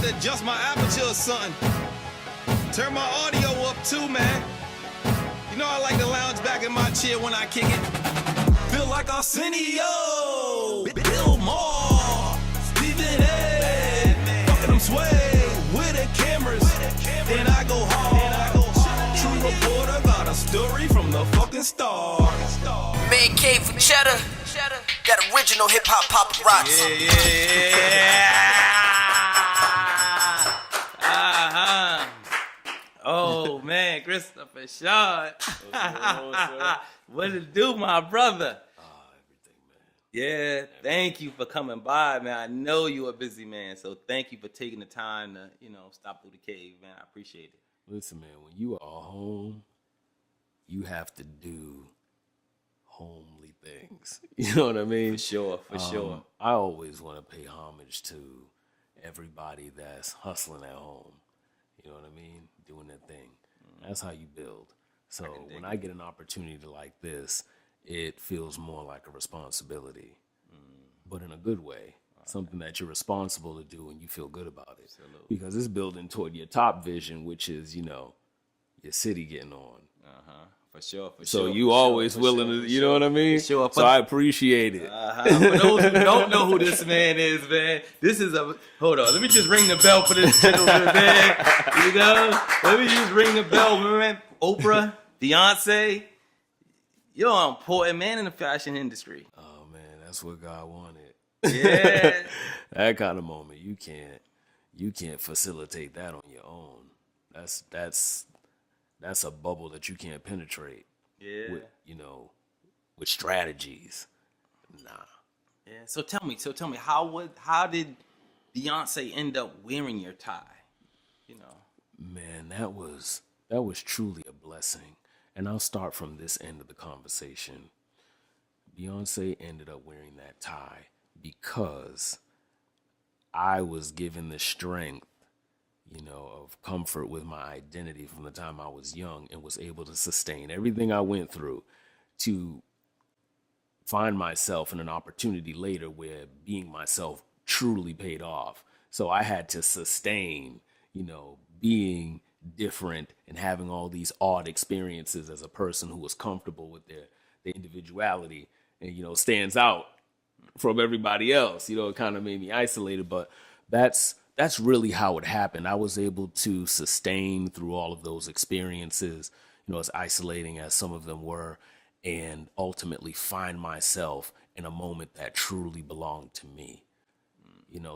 to adjust my aperture or something. Turn my audio up too, man. You know I like to lounge back in my chair when I kick it. Feel like Arsenio, Bill Maher, Stephen A. Fucking them sway with the cameras. Then I go hard. True reporter got a story from the fucking start. Man cave for Cheddar. That original hip hop paparazzi. Yeah. Oh man, Christopher Chaun. What it do, my brother? Everything, man. Yeah, thank you for coming by, man. I know you're a busy man, so thank you for taking the time to, stop through the cave, man. I appreciate it. Listen, man, when you are home, you have to do homely things. You know what I mean? For sure. I always want to pay homage to everybody that's hustling at home. You know what I mean? Doing their thing. That's how you build. So when I get an opportunity like this, it feels more like a responsibility, but in a good way. Something that you're responsible to do and you feel good about it. Absolutely. Because it's building toward your top vision, which is, your city getting on. For sure. So you always willing to, you know what I mean? For sure. So I appreciate it. For those who don't know who this man is, man, hold on, let me just ring the bell for this gentleman, man. Let me just ring the bell, man. Oprah, Beyonce, you're an important man in the fashion industry. Oh man, that's what God wanted. Yeah. That kind of moment, you can't facilitate that on your own. That's a bubble that you can't penetrate. Yeah. With strategies. Nah. Yeah. So tell me, how did Beyonce end up wearing your tie? Man, that was truly a blessing. And I'll start from this end of the conversation. Beyonce ended up wearing that tie because I was given the strength, of comfort with my identity from the time I was young and was able to sustain everything I went through to find myself in an opportunity later where being myself truly paid off. So I had to sustain, being different and having all these odd experiences as a person who was comfortable with their individuality and, stands out from everybody else. It kind of made me isolated, but that's really how it happened. I was able to sustain through all of those experiences, as isolating as some of them were, and ultimately find myself in a moment that truly belonged to me.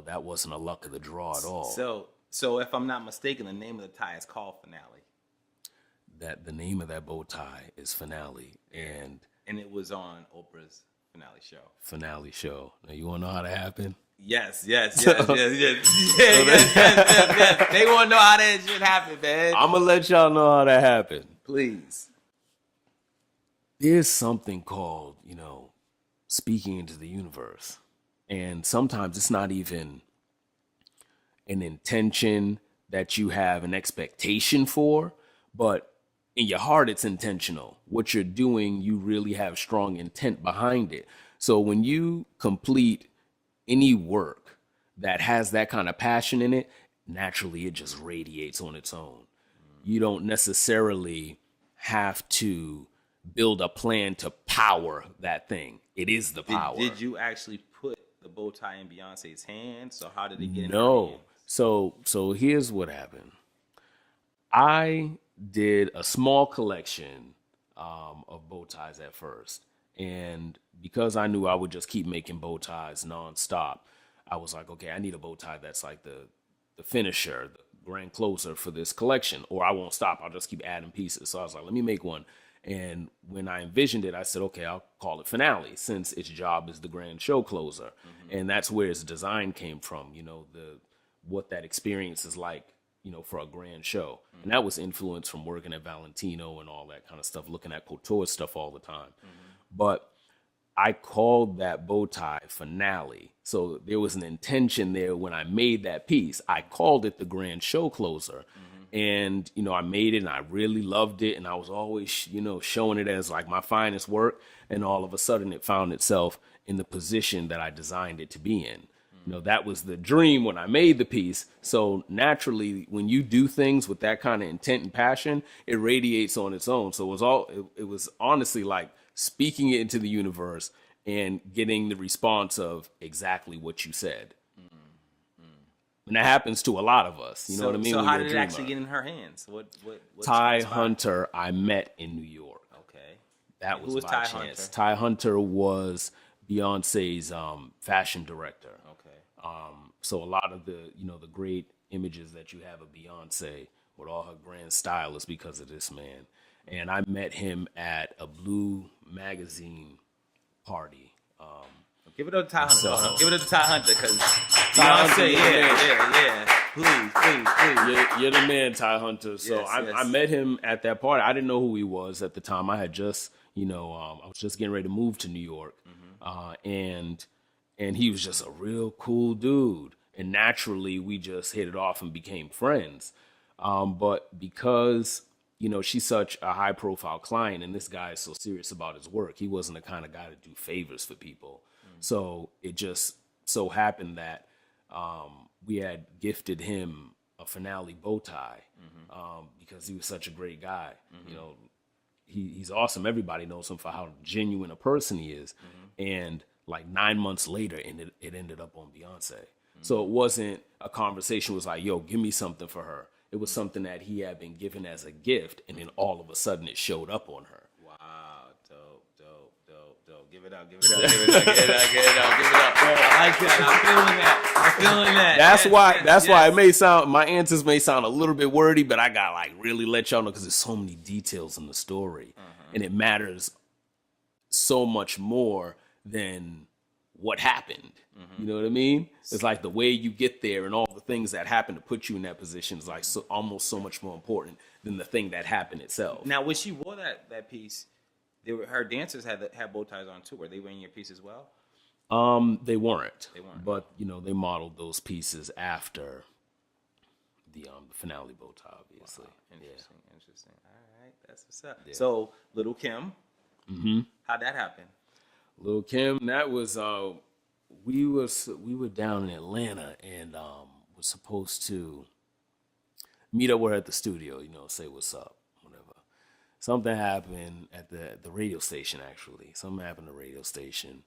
That wasn't a luck of the draw at all. So if I'm not mistaken, the name of the tie is called Finale. That the name of that bow tie is Finale, and it was on Oprah's Finale show. Now you want to know how that happened? Yes. They want to know how that shit happened, man. I'm gonna let y'all know how that happened. Please. There's something called, speaking into the universe. And sometimes it's not even an intention that you have an expectation for, but in your heart, it's intentional. What you're doing, you really have strong intent behind it. So when you complete any work that has that kind of passion in it, naturally it just radiates on its own. You don't necessarily have to build a plan to power that thing. It is the power. Did you actually put the bow tie in Beyonce's hand? So how did it get in her No. hand? So here's what happened. I did a small collection of bow ties at first. And because I knew I would just keep making bow ties nonstop, I was like, okay, I need a bow tie that's like the finisher, the grand closer for this collection, or I won't stop. I'll just keep adding pieces. So I was like, let me make one. And when I envisioned it, I said, okay, I'll call it Finale, since its job is the grand show closer. Mm-hmm. And that's where its design came from, what that experience is like, for a grand show. Mm-hmm. And that was influenced from working at Valentino and all that kind of stuff, looking at couture stuff all the time. Mm-hmm. But I called that bow tie Finale. So there was an intention there when I made that piece. I called it the grand show closer. Mm-hmm. And, I made it and I really loved it. And I was always, showing it as like my finest work. And all of a sudden it found itself in the position that I designed it to be in. You know, that was the dream when I made the piece. So naturally, when you do things with that kind of intent and passion, it radiates on its own. So it was honestly like speaking it into the universe and getting the response of exactly what you said. And that happens to a lot of us. You know what I mean? So When how you're a did it dreamer. actually get in her hands? What Ty inspired? Hunter, I met in New York. Okay. That And was who was by Ty chance. Hunter? Ty Hunter was Beyonce's fashion director. Okay. So a lot of the the great images that you have of Beyonce with all her grand style is because of this man. And I met him at a Blue magazine party. Give it up to Ty Hunter. So- Hold on. Give it up to Ty Hunter because Ty Hunter, Beyonce, yeah. Please. You're the man, Ty Hunter. So Yes, I yes. met him at that party. I didn't know who he was at the time. I had just, I was just getting ready to move to New York, and he was just a real cool dude. And naturally, we just hit it off and became friends. But because she's such a high-profile client, and this guy is so serious about his work, he wasn't the kind of guy to do favors for people. So it just so happened that we had gifted him a finale bow tie because he was such a great guy. He's awesome. Everybody knows him for how genuine a person he is. And like 9 months later, it ended up on Beyonce. So it wasn't a conversation. It was like, yo, give me something for her. It was something that he had been given as a gift, and then all of a sudden it showed up on her. Wow, dope. Give it up. I like that. I'm feeling that. That's why it may sound, my answers may sound a little bit wordy, but I got like really let y'all know because there's so many details in the story, and it matters so much more than what happened. You know what I mean? It's like the way you get there and all the things that happen to put you in that position is like almost so much more important than the thing that happened itself. Now, when she wore that piece, her dancers had bow ties on too. Were they wearing your piece as well? They weren't. But they modeled those pieces after the finale bow tie, obviously. Wow. Interesting. All right, that's what's up. Yeah. So, Lil Kim, how'd that happen? Lil Kim, that was we were down in Atlanta and was supposed to meet up with her at the studio, say what's up, whatever. Something happened at the radio station, actually. Something happened at the radio station,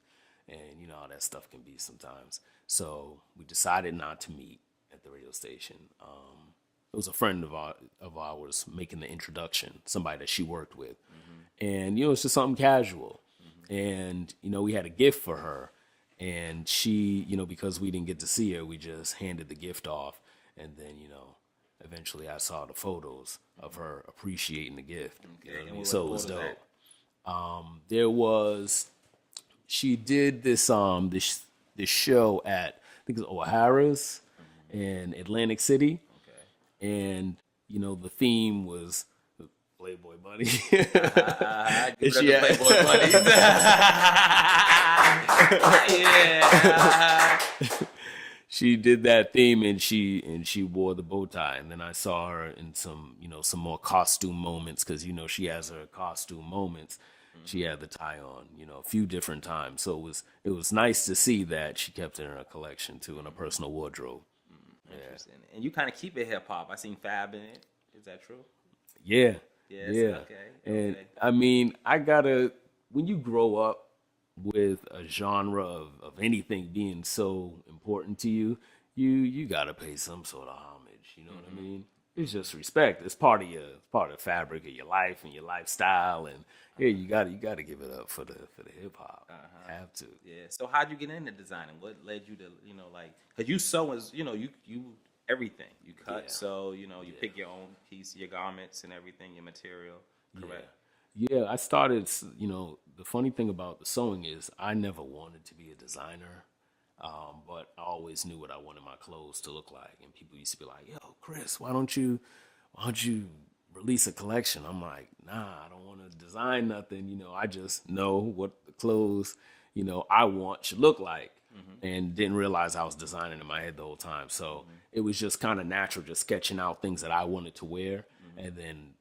and you know how that stuff can be sometimes. So we decided not to meet at the radio station. It was a friend of ours making the introduction, somebody that she worked with. And, it's just something casual. And, we had a gift for her. And she, because we didn't get to see her, we just handed the gift off. And then, eventually I saw the photos of her appreciating the gift. Okay. So it was dope. She did this show at, I think it's O'Hara's in Atlantic City. Okay. And, the theme was Playboy Bunny. Playboy Bunnies. Yeah. She did that theme and she wore the bow tie. And then I saw her in some more costume moments because, she has her costume moments. She had the tie on, a few different times. So it was nice to see that she kept it in her collection too, in her personal wardrobe. Interesting. And you kind of keep it hip hop. I seen Fab in it. Is that true? Yeah. Yes, Yeah. Okay. And I mean, when you grow up with a genre of anything being so important to you, you gotta pay some sort of homage. You know what I mean? It's just respect. It's part of the fabric of your life and your lifestyle. And yeah, you gotta give it up for the hip hop. Have to. Yeah. So how'd you get into designing? What led you to because you sew as you everything you cut. So you pick your own piece, your garments and everything, your material. Correct. Yeah, I started. The funny thing about the sewing is I never wanted to be a designer, but I always knew what I wanted my clothes to look like. And people used to be like, "Yo, Chris, why don't you release a collection?" I'm like, "Nah, I don't want to design nothing. I just know what the clothes I want should look like." And didn't realize I was designing in my head the whole time. So it was just kind of natural, just sketching out things that I wanted to wear, and then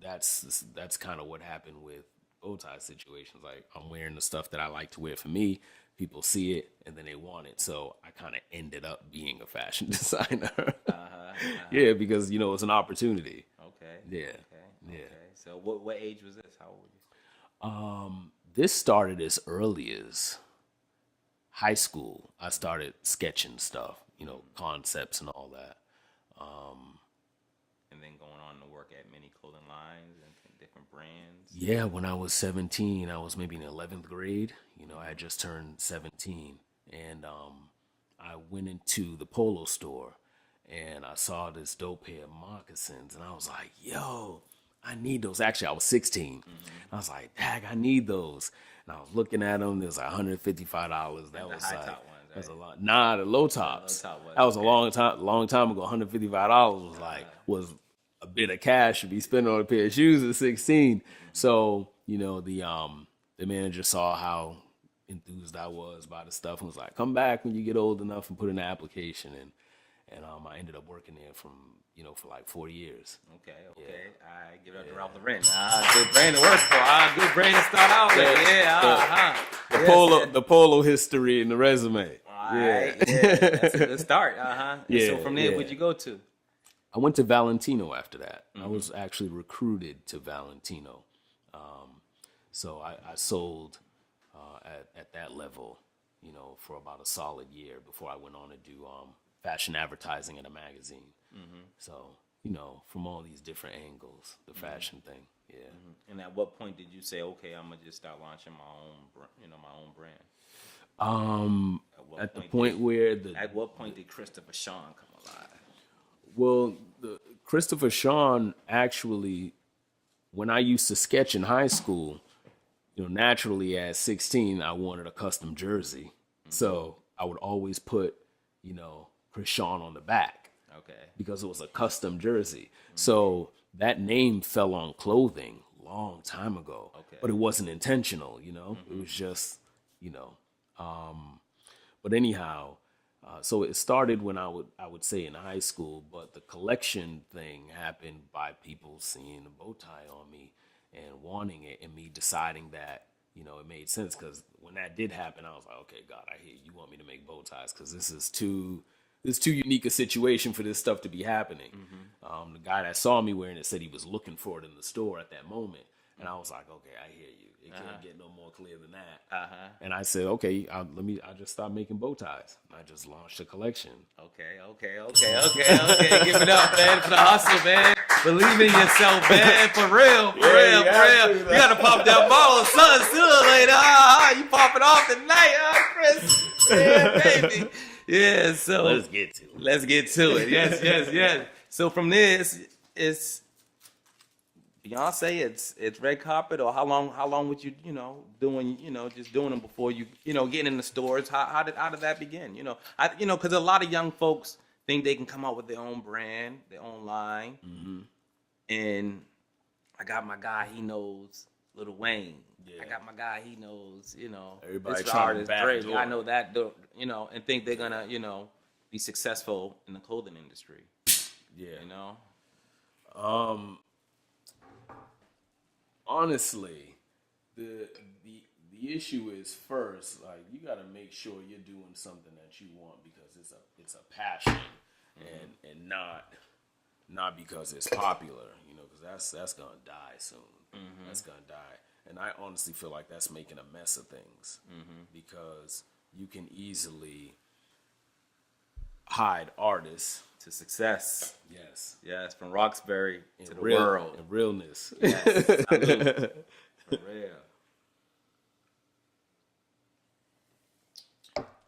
that's kind of what happened with bow tie situations. Like I'm wearing the stuff that I like to wear for me. People see it and then they want it. So I kind of ended up being a fashion designer. Yeah, because it's an opportunity. Okay. Yeah. Okay. Yeah. Okay. So what age was this? How old were you? This started as early as high school. I started sketching stuff, concepts and all that. And then going on to work at many clothing lines and different brands. Yeah, when I was 17, I was maybe in 11th grade. I had just turned 17. And I went into the Polo store and I saw this dope pair of moccasins. And I was like, yo, I need those. Actually, I was 16. I was like, dang, I need those. And I was looking at them. There was like $155. That was high like, top ones, right? that's a lot. Nah, the low tops. Low top ones, That was a okay. long time ago. $155 was a bit of cash to be spending on a pair of shoes at 16. So, the manager saw how enthused I was by the stuff and was like, come back when you get old enough and put in the application. And I ended up working there for like 4 years. Okay. I give it up to Ralph Lauren. Good brand to work for. Good brand to start out with. The polo history and the resume. All right. Yeah. That's a good start. Yeah, So from there, yeah. where'd you go to? I went to Valentino after that. I was actually recruited to Valentino. So I sold at that level, for about a solid year before I went on to do fashion advertising in a magazine. So, from all these different angles, the fashion thing. Yeah. And at what point did you say, okay, I'm gonna just start launching my own brand? At the point where At what point did Christopher Chaun come alive? Well, the Christopher Chaun actually, when I used to sketch in high school, naturally at 16, I wanted a custom jersey. So I would always put, Chris Chaun on the back. Okay. Because it was a custom jersey. So that name fell on clothing long time ago. Okay. But it wasn't intentional, It was just, but anyhow, so it started when I would say in high school, but the collection thing happened by people seeing the bow tie on me and wanting it, and me deciding that it made sense. Because when that did happen, I was like, okay, God, I hear you want me to make bow ties because this is too unique a situation for this stuff to be happening. The guy that saw me wearing it said he was looking for it in the store at that moment, and I was like, okay, I hear you. It can't get no more clear than that. And I said, okay, I just start making bow ties. I just launched a collection. Okay. Give it up, man, for the hustle, man. Believe in yourself, man. For real. You gotta pop that bottle of something sooner or later. You pop it off tonight, Chris. Yeah, baby. Yeah, so Let's get to it. Yes. So from this, it's Beyonce, it's red carpet, or how long would you doing just doing them before you getting in the stores? How did that begin? Because a lot of young folks think they can come out with their own brand, their own line, and I got my guy, he knows Lil Wayne. Yeah. I got my guy, he knows Everybody this trying to artist back Drake. door. I know that and think they're gonna be successful in the clothing industry. Yeah. Honestly, the issue is first, like, you got to make sure you're doing something that you want because it's a passion, and not because it's popular, because that's gonna die soon. That's gonna die, and I honestly feel like that's making a mess of things because you can easily hide artists To success. Yes, From Roxbury to the real, world. and realness. Yes, salute. For real.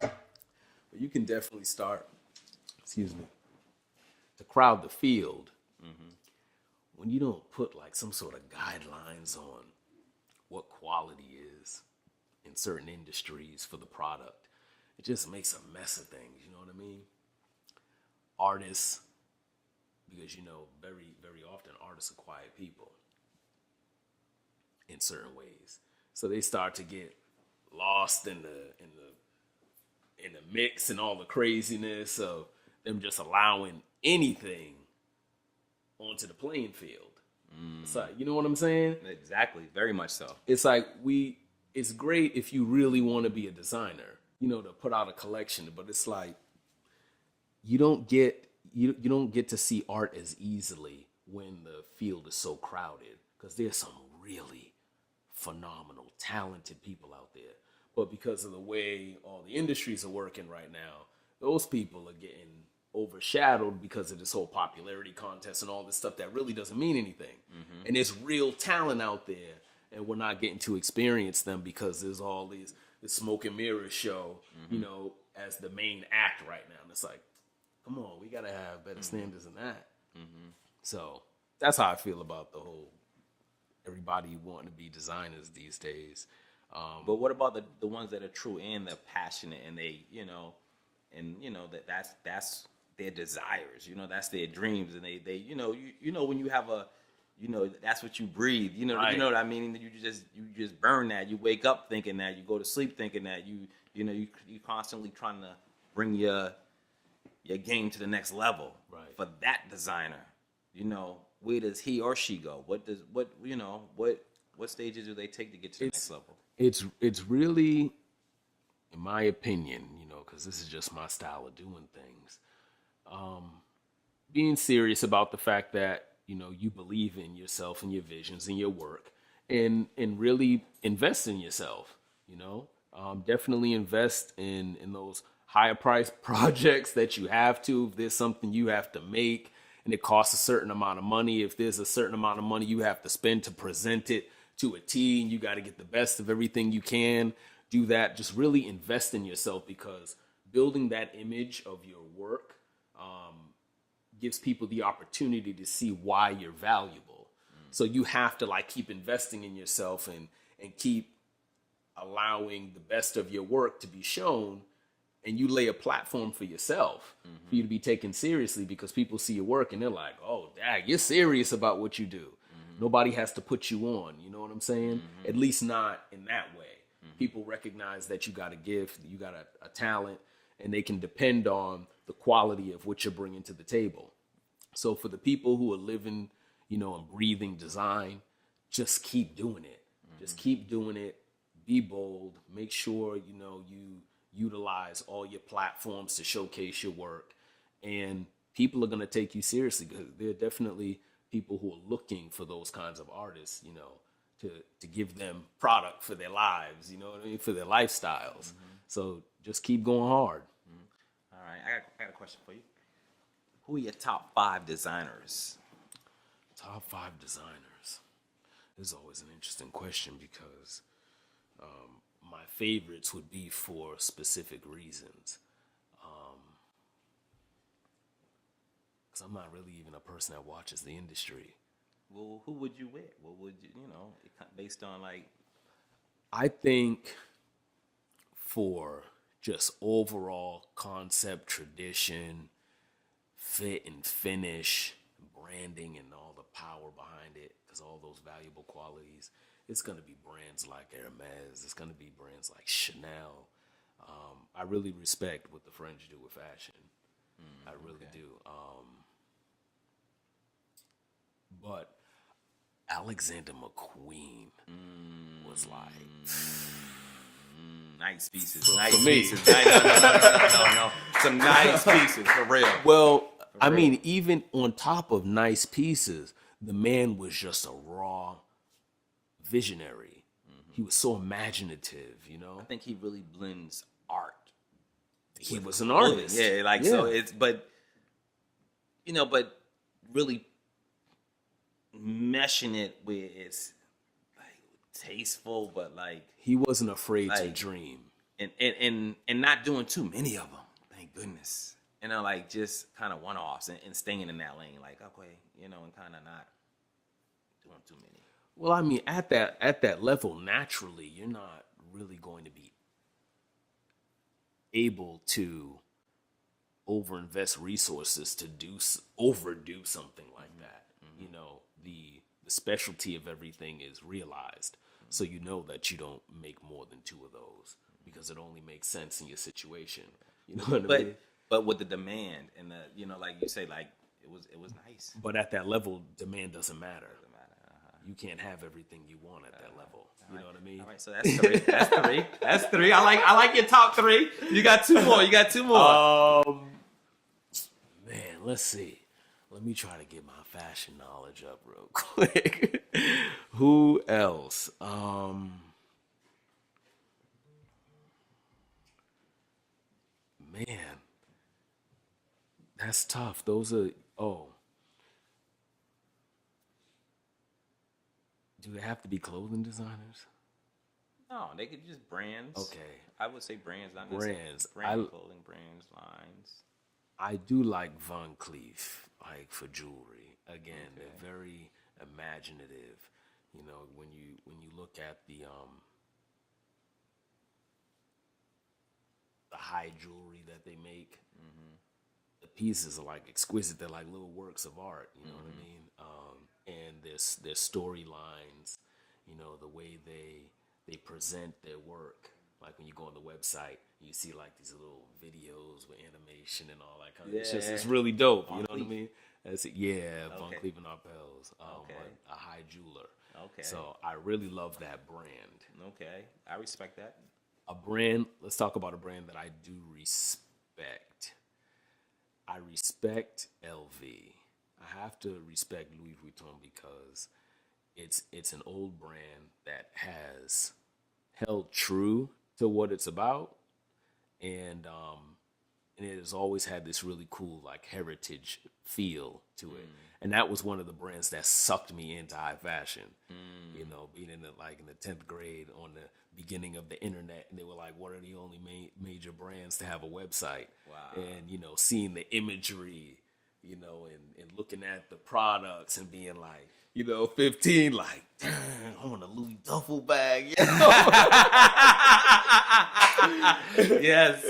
But you can definitely start, to crowd the field when you don't put like some sort of guidelines on what quality is in certain industries for the product. It just makes a mess of things, you know what I mean? Artists, because very, very often artists are quiet people in certain ways. So they start to get lost in the mix and all the craziness of them just allowing anything onto the playing field. It's like, you know what I'm saying? Exactly. Very much so. It's like it's great if you really want to be a designer, you know, to put out a collection, but it's like you don't get to see art as easily when the field is so crowded, because there's some really phenomenal, talented people out there. But because of the way all the industries are working right now, those people are getting overshadowed because of this whole popularity contest and all this stuff that really doesn't mean anything. And there's real talent out there, and we're not getting to experience them because there's all this smoke and mirrors show, you know, as the main act right now. And it's like, come on, we gotta have better standards than that. So that's how I feel about the whole everybody wanting to be designers these days. But what about the ones that are true and they're passionate and they, you know, that's their desires, you know, that's their dreams, and they you know when you have a, you know, that's what you breathe, you know, Right. You know what I mean? You just burn that. You wake up thinking that. You go to sleep thinking that. You know you constantly trying to bring your game to the next level. Right. For that designer, you know, where does he or she go? What stages do they take to get to the next level? It's really, in my opinion, you know, because this is just my style of doing things, being serious about the fact that, you know, you believe in yourself and your visions and your work, and really invest in yourself, you know. Definitely invest in those higher priced projects that you have to. If there's something you have to make and it costs a certain amount of money, if there's a certain amount of money you have to spend to present it to a T, and you got to get the best of everything you can, do that. Just really invest in yourself, because building that image of your work gives people the opportunity to see why you're valuable. So you have to like keep investing in yourself and keep allowing the best of your work to be shown, and you lay a platform for yourself for you to be taken seriously, because people see your work and they're like, oh, dang, you're serious about what you do. Nobody has to put you on, you know what I'm saying? At least not in that way. People recognize that you got a gift, you got a talent, and they can depend on the quality of what you're bringing to the table. So for the people who are living, you know, and breathing design, just keep doing it. Just keep doing it. Be bold. Make sure, you know, you utilize all your platforms to showcase your work, and people are going to take you seriously, because there are definitely people who are looking for those kinds of artists, you know, to give them product for their lives, you know what I mean, for their lifestyles. So just keep going hard. All right, I got a question for you. Who are your top 5 designers? Top 5 designers. This is always an interesting question, because my favorites would be for specific reasons. Because I'm not really even a person that watches the industry. Well, who would you with? What would you know, based on like? I think for just overall concept, tradition, fit and finish, branding, and all the power behind it, because all those valuable qualities, it's going to be brands like Hermes. It's going to be brands like Chanel. I really respect what the French do with fashion. I really do. But Alexander McQueen was like... nice pieces. For Nice me. pieces. No. Some nice pieces, for real. Well, I mean, even on top of nice pieces, the man was just a raw visionary. He was so imaginative, you know? I think he really blends art. He was an artist. Yeah, like, so it's, but, you know, but really meshing it with, it's like tasteful, but like, He wasn't afraid to Like- dream. and not doing too many of them. Thank goodness. You know, like just kind of one-offs and staying in that lane. Like, okay, you know, and kind of not doing too many. Well, I mean, at that level, naturally, you're not really going to be able to overinvest resources to overdo something like that. You know, the specialty of everything is realized, so you know that you don't make more than 2 of those, because it only makes sense in your situation. You know what I mean? But with the demand and the, you know, like you say, like it was nice. But at that level, demand doesn't matter. you can't have everything you want at that level. You know what I mean? All right, so that's three. That's three. That's three. I like your top three. You got two more. Man, let's see. Let me try to get my fashion knowledge up real quick. Who else? Man, that's tough. Those are, do they have to be clothing designers? No, they could just brands. Okay. I would say brands, not Brands. clothing, brands, lines. I do like Van Cleef, like for jewelry. Again, they're very imaginative. You know, when you look at the high jewelry that they make, the pieces are like exquisite. They're like little works of art. You know what I mean? And there's storylines. You know, the way they present their work. Like when you go on the website, you see like these little videos with animation and all that kind of. It's really dope. You know what I mean? That's it. Yeah, Von Cleef and Arpels. A high jeweler. Okay. So I really love that brand. Okay, I respect that. A brand. Let's talk about a brand that I do respect. I respect LV. I have to respect Louis Vuitton because it's an old brand that has held true to what it's about, and it has always had this really cool like heritage feel to it. And that was one of the brands that sucked me into high fashion. You know, being in the 10th grade on the beginning of the internet, and they were like, what are the only major brands to have a website? Wow. And you know, seeing the imagery, you know, and looking at the products and being like, you know, 15, like, damn, I want a Louis duffel bag. You know? Yes.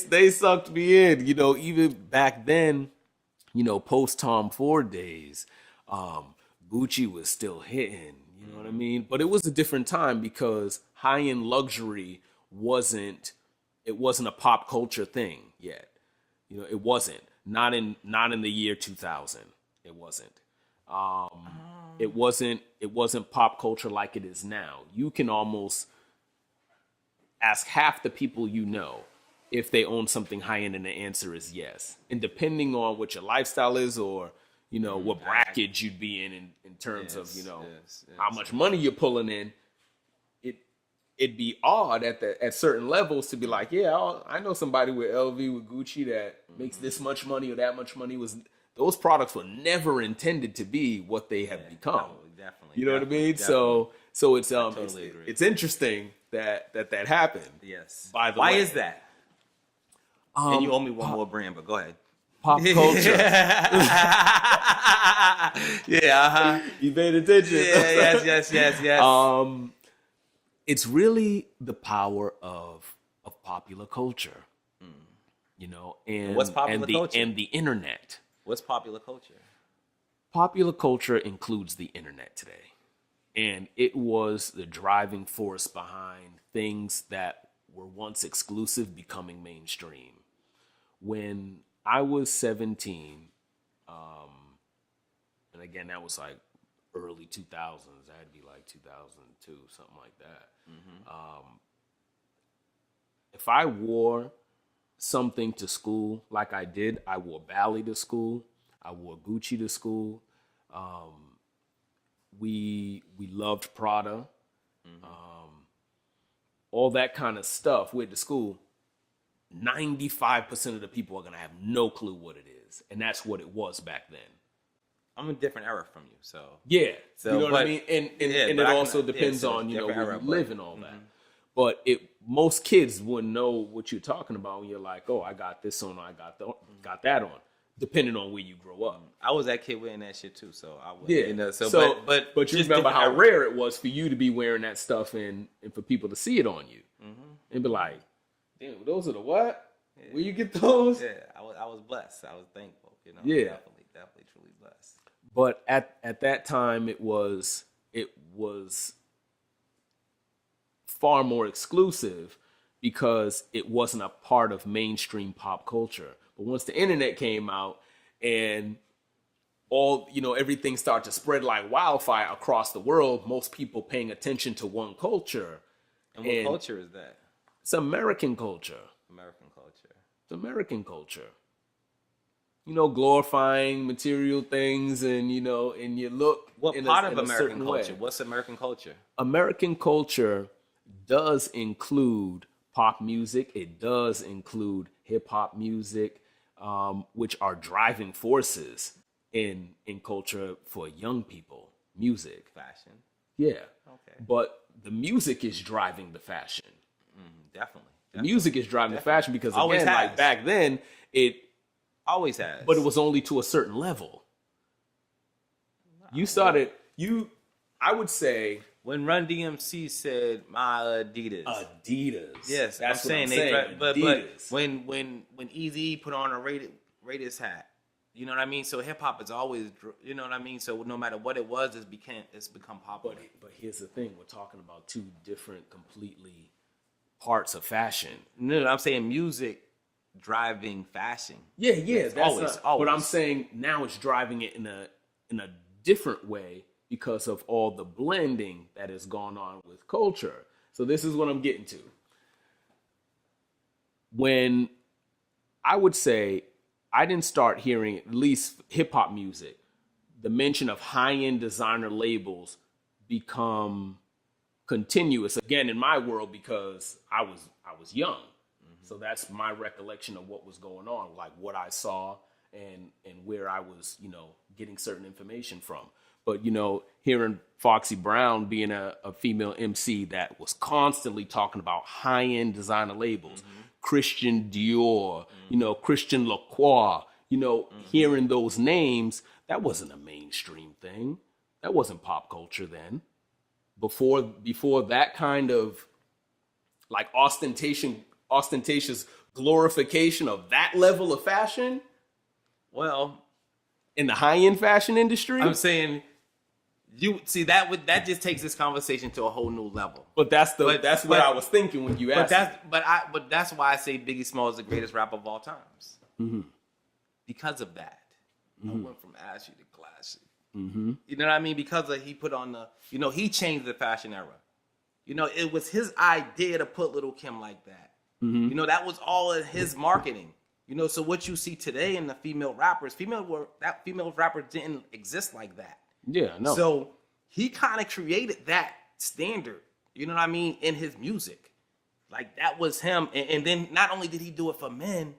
They sucked me in. You know, even back then, you know, post Tom Ford days, Gucci was still hitting. You know what I mean? But it was a different time because high-end luxury wasn't a pop culture thing yet. You know, it wasn't. Not in the year 2000. It wasn't. It wasn't pop culture like it is now. You can almost ask half the people you know if they own something high end, and the answer is yes. And depending on what your lifestyle is, or you know what bracket you'd be in terms of how much money you're pulling in, it'd be odd at certain levels to be like, yeah, I know somebody with LV, with Gucci that makes this much money or that much money. Those products were never intended to be what they have become. No, definitely. You know what I mean? Definitely. So it's totally agree. it's interesting that happened. Yes. By the Why way. is that? And you owe me one more brand, but go ahead. Pop culture. Yeah. You paid attention. Yes. It's really the power of popular culture. You know, and what's popular culture? And the internet. What's popular culture? Popular culture includes the internet today. And it was the driving force behind things that were once exclusive becoming mainstream. When I was 17, and again, that was like early 2000s. That had to be like 2002, something like that. If I wore something to school like I did, I wore Bally to school, I wore Gucci to school. We loved Prada, all that kind of stuff. Went to school. 95% of the people are gonna have no clue what it is, and that's what it was back then. I'm a different era from you, so yeah. So, you know what I mean, and it also can, depends so on where era, you live and all that. But most kids wouldn't know what you're talking about when you're like, oh, I got this on, I got that on, depending on where you grow up. I was that kid wearing that shit too, so I would. Yeah. You know, but you remember how rare it was for you to be wearing that stuff and for people to see it on you and be like, damn, those are the what? Yeah. Where you get those? Yeah, I was blessed. I was thankful. You know, yeah, definitely, truly blessed. But at that time, it was far more exclusive because it wasn't a part of mainstream pop culture. But once the internet came out and everything started to spread like wildfire across the world, most people paying attention to one culture. And what culture is that? It's American culture. American culture. It's American culture. Glorifying material things and you look. What in part a, of in a American certain culture? way. What's American culture? American culture does include pop music. It does include hip hop music, which are driving forces in culture for young people. Music, Fashion. yeah. Okay. But the music is driving the fashion. Definitely. The music is driving the fashion because Always again, has. like back then, it. Always has. But it was only to a certain level. I would say. When Run DMC said my Adidas. Adidas. Yes, that's I'm what saying. I'm saying. But Adidas. when Easy put on a Raiders hat, you know what I mean? So hip hop is always, you know what I mean? So no matter what it was, it's become popular. But here's the thing: we're talking about two different, completely parts of fashion. No, I'm saying music driving fashion. Yeah, Yes, that's always. But I'm saying now it's driving it in a different way because of all the blending that has gone on with culture. So this is what I'm getting to. When I would say I didn't start hearing, at least hip hop music, the mention of high-end designer labels become continuous again in my world because I was young. So that's my recollection of what was going on, like what I saw and where I was, getting certain information from. But, hearing Foxy Brown being a female MC that was constantly talking about high-end designer labels, Christian Dior, Christian Lacroix, hearing those names, that wasn't a mainstream thing. That wasn't pop culture then. Before that kind of like ostentatious glorification of that level of fashion. Well, in the high-end fashion industry, I'm saying you see that just takes this conversation to a whole new level. But that's what I was thinking when you asked. But that's why I say Biggie Smalls is the greatest rapper of all times. Because of that, I went from ashy to classy. You know what I mean? Because he put on he changed the fashion era. It was his idea to put Lil Kim like that. That was all of his marketing. So what you see today in the female rappers didn't exist like that. Yeah, no. So he kind of created that standard, you know what I mean, in his music. Like that was him. And then not only did he do it for men,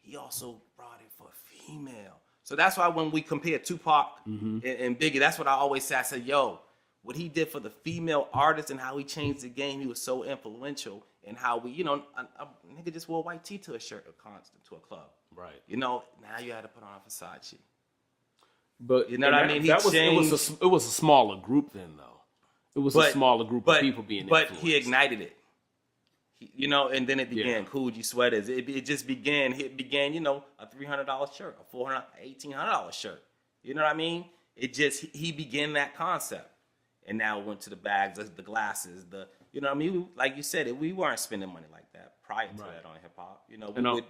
he also brought it for female. So that's why when we compare Tupac and Biggie, that's what I always say. I said, yo, what he did for the female artists and how he changed the game, he was so influential in how we, a nigga just wore a white tee to a shirt to a club. Right. Now you had to put on a Versace. But you know what I mean? It was a smaller group then, though. It was a smaller group of people being influenced. But he ignited it. And then it began. Coogee sweaters. It just began. It began. A $300 shirt, a $400, $1,800 shirt. You know what I mean? He began that concept, and now it went to the bags, the glasses, you know what I mean? Like you said, we weren't spending money like that prior to that on hip hop.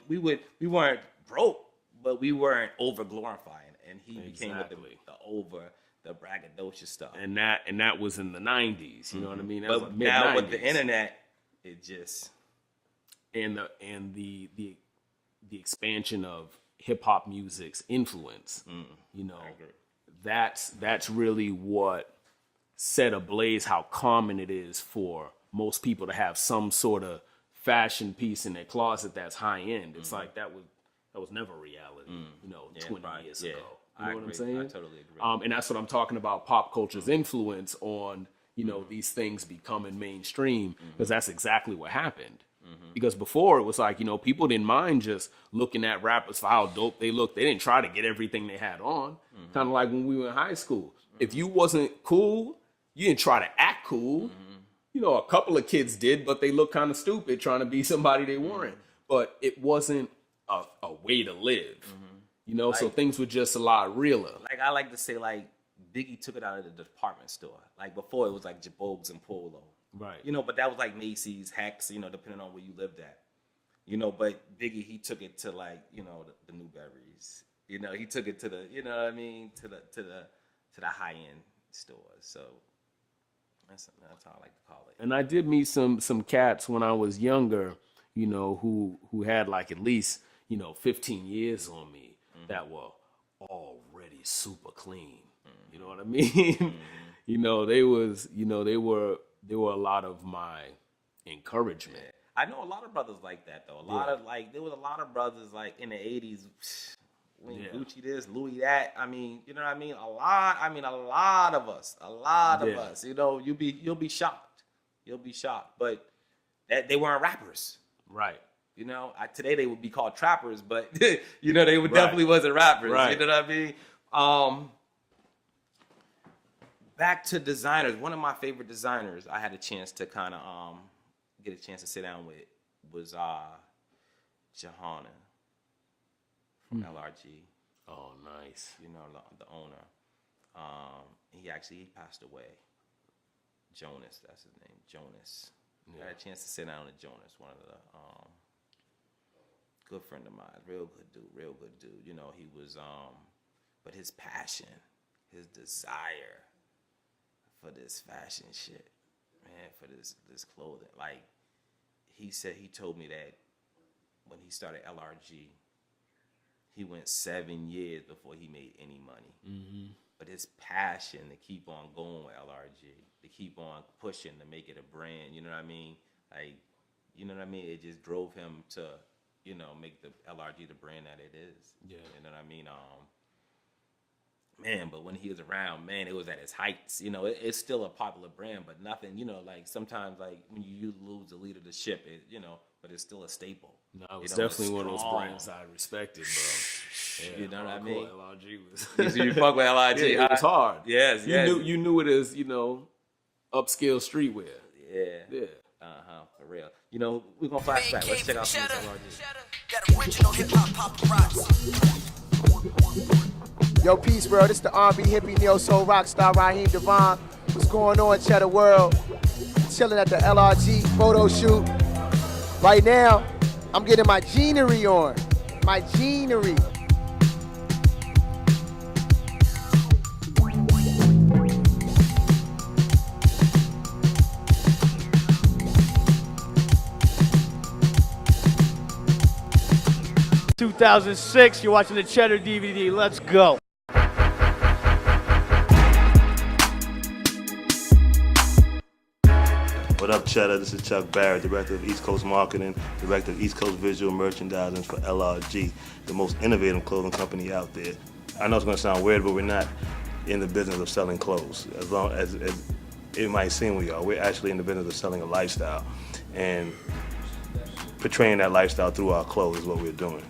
We weren't broke, but we weren't over glorifying. And he became with the braggadocious stuff. And that was in the 90s, you know what I mean? That but was now with the internet, it just and the expansion of hip hop music's influence, that's really what set ablaze how common it is for most people to have some sort of fashion piece in their closet that's high end. It's like that was never reality, 20 years ago. You know what I'm saying? I totally agree. And that's what I'm talking about, pop culture's influence on, these things becoming mainstream, because that's exactly what happened. Because before it was like, people didn't mind just looking at rappers for how dope they looked. They didn't try to get everything they had on. Kind of like when we were in high school. If you wasn't cool, you didn't try to act cool. A couple of kids did, but they looked kind of stupid trying to be somebody they weren't. But it wasn't a way to live. So things were just a lot realer. Like I like to say, like Biggie took it out of the department store. Like before, it was like Jabob's and Polo. Right. But that was like Macy's, Hex, depending on where you lived at. But Biggie, he took it to like, the Newberries. You know, he took it to the, you know what I mean, to the high end stores. So that's how I like to call it. And I did meet some cats when I was younger, you know, who had like at least, you know, 15 years on me that were already super clean. You know what I mean? You know, they were a lot of my encouragement. I know a lot of brothers like that though. There was a lot of brothers like in the 80s. Gucci this, Louis that. I mean, you know what I mean? A lot of us. You know, you'll be shocked. You'll be shocked. But that they weren't rappers. Right. You know, today they would be called trappers, but you know, they definitely wasn't rappers. Right. You know what I mean? Back to designers. One of my favorite designers I had a chance to kind of get a chance to sit down with was Johanna from LRG. Oh, nice. You know, the owner. He passed away. Jonas, that's his name. Jonas. I had a chance to sit down with Jonas, one of the good friend of mine. Real good dude. You know, he was but his passion, his desire for this fashion shit, man, for this clothing. Like he told me that when he started LRG, he went 7 years before he made any money. Mm-hmm. But his passion to keep on going with LRG, to keep on pushing, to make it a brand, you know what I mean? Like, you know what I mean? It just drove him to, you know, make the LRG the brand that it is. Yeah. You know what I mean? Man, but when he was around, man, it was at its heights. You know, it's still a popular brand, but nothing, you know, like sometimes like when you lose the leader of the ship, you know, but it's still a staple. No, it was definitely one of those brands I respected, bro. Yeah, you know what I mean? LRG was. You fuck with LRG. Yeah, it was hard. Yes, You knew it as, you know, upscale streetwear. Yeah. For real. You know, we're gonna flashback. Let's check out some of this LRG. Got original hip hop paparazzi. Yo, peace, bro. This the R&B hippie neo soul rock star Raheem Devon. What's going on, Cheddar World? Chilling at the LRG photo shoot. Right now, I'm getting my jeanery on. My jeanery. ...2006, you're watching the Cheddar DVD. Let's go. What up, Cheddar? This is Chuck Barrett, Director of East Coast Marketing, Director of East Coast Visual Merchandising for LRG, the most innovative clothing company out there. I know it's going to sound weird, but we're not in the business of selling clothes. As long as it might seem we are, we're actually in the business of selling a lifestyle. And portraying that lifestyle through our clothes is what we're doing.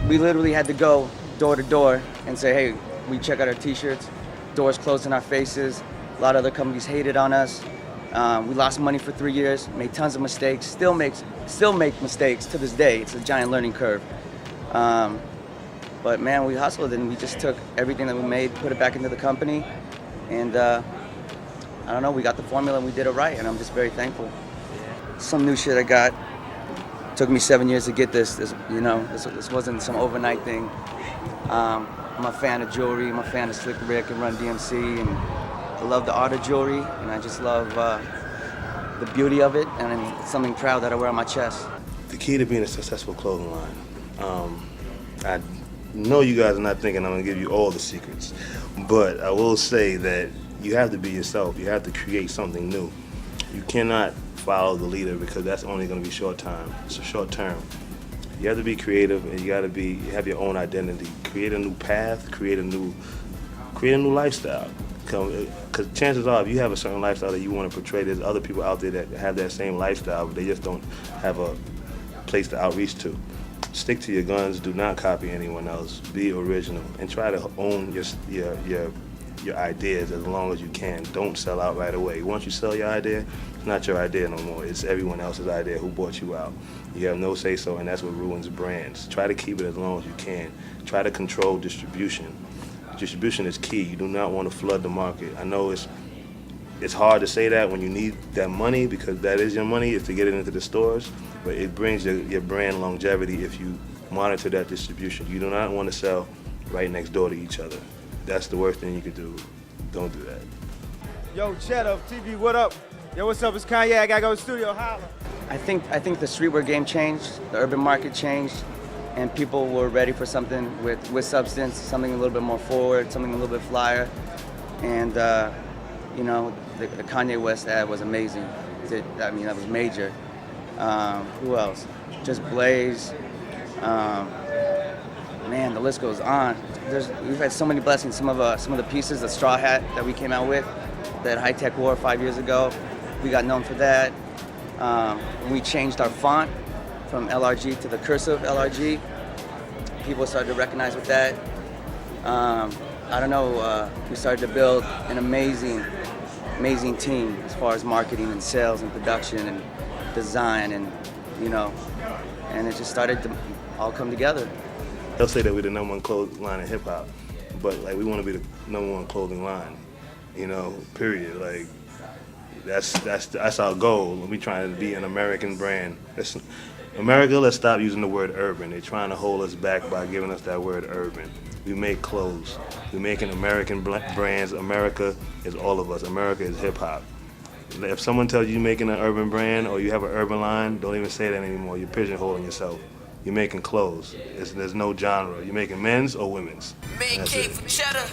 We literally had to go door to door and say, hey, we check out our t-shirts, doors closed in our faces. A lot of other companies hated on us. We lost money for 3 years, made tons of mistakes, still make mistakes to this day. It's a giant learning curve. But man, we hustled and we just took everything that we made, put it back into the company. And I don't know, we got the formula and we did it right, and I'm just very thankful. Some new shit I got. Took me 7 years to get this. This wasn't some overnight thing. I'm a fan of jewelry. I'm a fan of Slick Rick and Run DMC, and I love the art of jewelry, and I just love the beauty of it, and it's something proud that I wear on my chest. The key to being a successful clothing line. I know you guys are not thinking I'm gonna give you all the secrets, but I will say that you have to be yourself. You have to create something new. You cannot follow the leader because that's only going to be short term. You have to be creative, and you have your own identity. Create a new path. Create a new lifestyle. Because chances are, if you have a certain lifestyle that you want to portray, there's other people out there that have that same lifestyle, but they just don't have a place to outreach to. Stick to your guns. Do not copy anyone else. Be original, and try to own your ideas as long as you can. Don't sell out right away. Once you sell your idea, it's not your idea no more. It's everyone else's idea who bought you out. You have no say-so, and that's what ruins brands. Try to keep it as long as you can. Try to control distribution. Distribution is key. You do not want to flood the market. I know It's hard to say that when you need that money, because that is your money, is to get it into the stores, but it brings your brand longevity if you monitor that distribution. You do not want to sell right next door to each other. That's the worst thing you could do. Don't do that. Yo, Cheddar TV, what up? Yo, what's up? It's Kanye. I gotta go to the studio. Holla. I think the streetwear game changed, the urban market changed, and people were ready for something with substance, something a little bit more forward, something a little bit flyer. And you know, the Kanye West ad was amazing. I mean, that was major. Who else? Just Blaze. Man, the list goes on. We've had so many blessings. Some of the pieces, the straw hat that we came out with, that High Tech wore 5 years ago, we got known for that. We changed our font from LRG to the cursive LRG. People started to recognize with that. I don't know, we started to build an amazing team as far as marketing and sales and production and design, and you know, and it just started to all come together. They'll say that we're the #1 clothing line in hip hop, but like we want to be the #1 clothing line, you know, period. Like that's our goal. We trying to be an American brand. America, let's stop using the word urban. They're trying to hold us back by giving us that word urban. We make clothes. We're making American brands. America is all of us. America is hip hop. If someone tells you you're making an urban brand or you have an urban line, don't even say that anymore. You're pigeonholing yourself. You're making clothes. There's no genre. You're making men's or women's. Main K for Cheddar.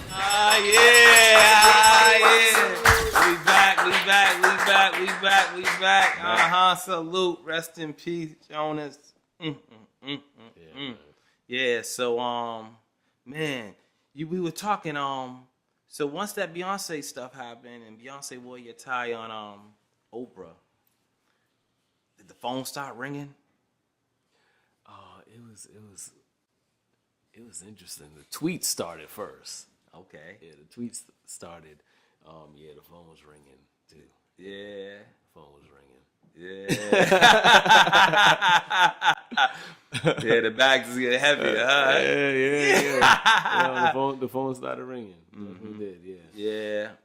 We back. Salute. Rest in peace, Jonas. Yeah, so, man, we were talking, so once that Beyonce stuff happened and Beyonce wore your tie on, Oprah, did the phone start ringing? It was interesting. The tweets started first. Okay. Yeah, the tweets started. Yeah, the phone was ringing too. Yeah. The phone was ringing. Yeah. Yeah, the bags is getting heavy, huh? Yeah. The phone started ringing. It did, yeah. Yeah.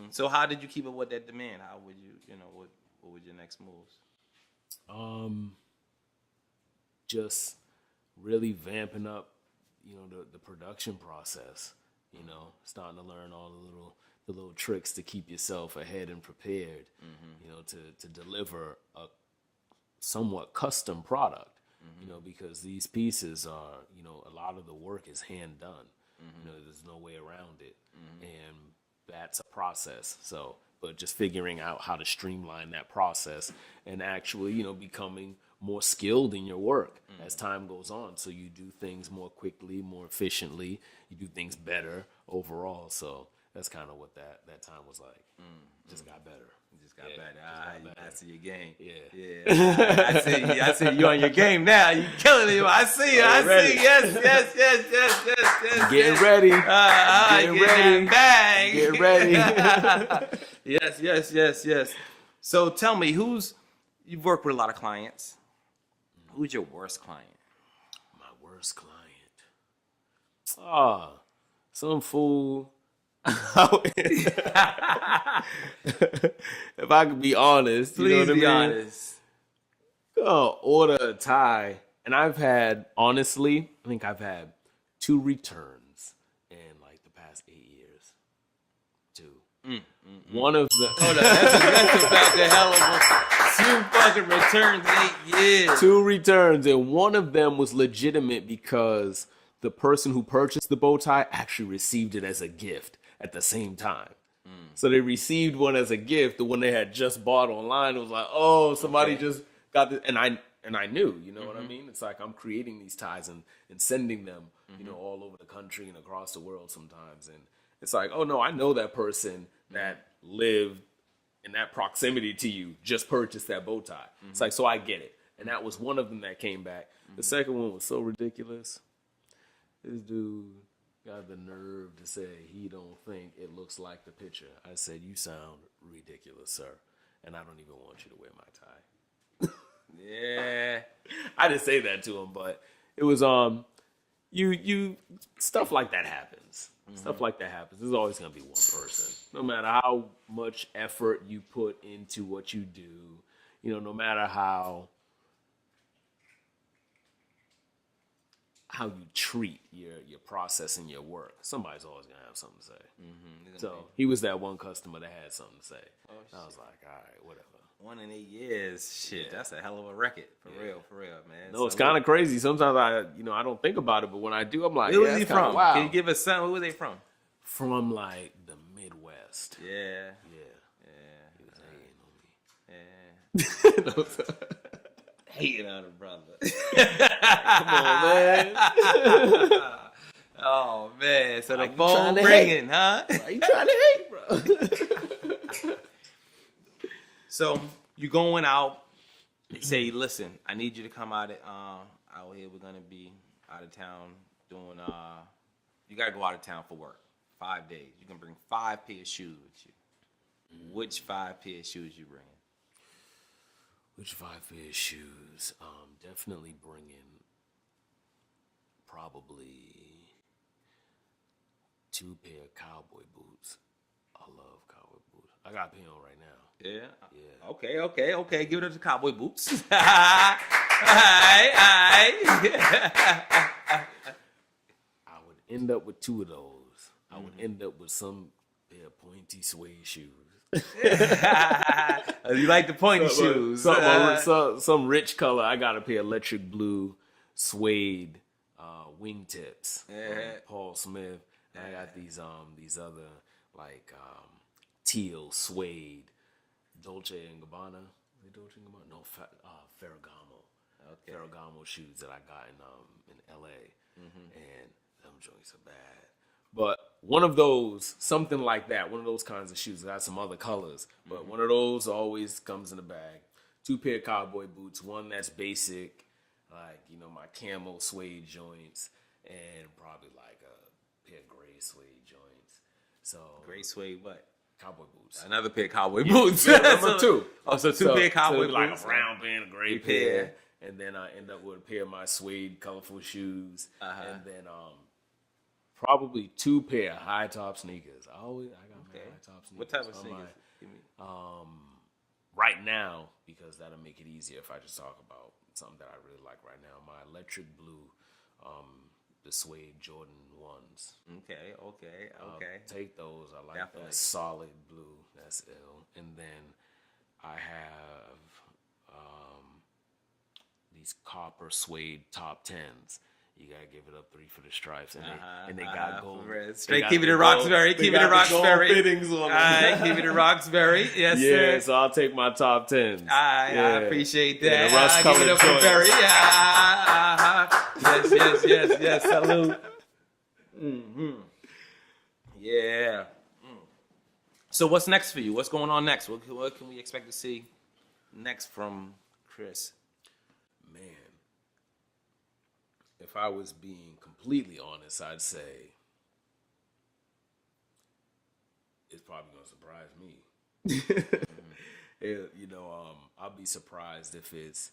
So how did you keep up with that demand? How would you what would your next moves? Just really vamping up, the production process, starting to learn all the little tricks to keep yourself ahead and prepared, to deliver a somewhat custom product, because these pieces are, a lot of the work is hand done. There's no way around it. And that's a process. So, but just figuring out how to streamline that process and actually, becoming more skilled in your work as time goes on. So you do things more quickly, more efficiently. You do things better overall. So that's kind of what that time was like. Just got better. Just got better. I see your game. Yeah. I see you on your game now. You killing it. I see you. I see. Yes. Getting ready. Getting bag. Get ready. Yes. So tell me, you've worked with a lot of clients. Who's your worst client? My worst client. Some fool. If I could be honest, Please be honest. Order a tie, and I think I've had 2 returns in like the past 8 years. 2. One of the that's about the hell of a 2 fucking returns in 8 years. 2 returns, and one of them was legitimate because the person who purchased the bow tie actually received it as a gift at the same time. So they received one as a gift. The one they had just bought online, it was like, oh, somebody just got this, and I knew, what I mean? It's like I'm creating these ties and sending them, all over the country and across the world sometimes, and it's like, oh no, I know that person that lived in that proximity to you just purchased that bow tie. It's like, so I get it. And that was one of them that came back. The second one was so ridiculous. This dude got the nerve to say he don't think it looks like the picture. I said, you sound ridiculous, sir. And I don't even want you to wear my tie. Yeah. I didn't say that to him, but it was you stuff like that happens. Stuff like that happens. There's always gonna be one person no matter how much effort you put into what you do, you know, no matter how you treat your process and your work, somebody's always gonna have something to say. So he was that one customer that had something to say. I was like, all right, whatever. 1 in 8 years, shit, that's a hell of a record, for real, man. No, it's kind of crazy. Sometimes I don't think about it, but when I do, I'm like, Where yeah, was he that's kinda from? wild. Can you give us some? Where was they from? From like the Midwest. Yeah. He was hating on me. Hating on a brother. Come on, man. Oh man, so the you phone trying to ringing, huh? Why you trying to hate, bro? So you going out? They say, listen, I need you to come out here. We're gonna be out of town doing. You gotta go out of town for work. 5 days. You can bring 5 pair of shoes with you. Which 5 pair of shoes you bringing? Which 5 pair of shoes? Definitely bringing probably 2 pair of cowboy boots. I love cowboy boots. I got a pair on right now. Yeah. Yeah. Okay. Give it to the cowboy boots. All right. I would end up with 2 of those. I would end up with some pair of pointy suede shoes. You like the pointy shoes. Some rich color. I got a pair of electric blue suede wingtips. Paul Smith. And I got these other like teal suede Dolce and Gabbana. Is it Dolce and Gabbana? No, Ferragamo. Okay. Ferragamo shoes that I got in LA. And them joints are bad. But one of those, something like that, one of those kinds of shoes. I got some other colors, but one of those always comes in the bag. 2 pair of cowboy boots, one that's basic, like, you know, my camo suede joints, and probably like a pair of gray suede joints. So Gray suede what? Cowboy boots. Another pair of cowboy boots. Number 2. Oh, so 2 pair of cowboy boots. Like a brown pair and a gray pair. pair. And then I end up with a pair of my suede colorful shoes. And then probably 2 pair of high top sneakers. I got my high top sneakers. What type of sneakers? Right now, because that'll make it easier if I just talk about something that I really like right now. My electric blue, the suede Jordan 1s. Okay. Take those. I like Definitely. that solid blue. That's ill. And then I have these copper suede top 10s. You gotta give it up 3 for the stripes, and they got gold. Straight, keep it in Roxbury. Keep it in Roxbury. Fittings on them. Keep it in Roxbury. Yes, yeah, sir. so I'll take my top 10s. I appreciate that. Yeah, the rust-colored Give it up for joints. Berry. Yes. Salute. Yeah. So what's next for you? What's going on next? What can we expect to see next from Chris? Man, if I was being completely honest, I'd say it's probably gonna surprise me. You know, I'll be surprised if it's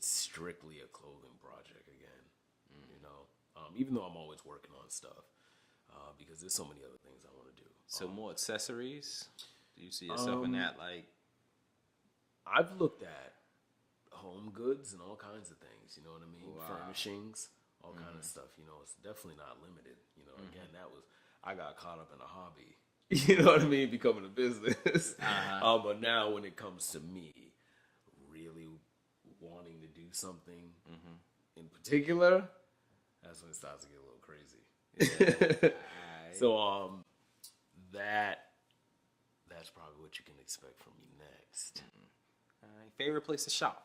strictly a clothing project again. You know, even though I'm always working on stuff, because there's so many other things I want to do. So more accessories? Do you see yourself in that? Like, I've looked at home goods and all kinds of things. You know what I mean? Wow. Furnishings, all kind of stuff. You know, it's definitely not limited. You know, again, I got caught up in a hobby. You know what I mean? Becoming a business. But now when it comes to me really wanting to do something in particular, that's when it starts to get a little crazy. So that's probably what you can expect from me next. favorite place to shop?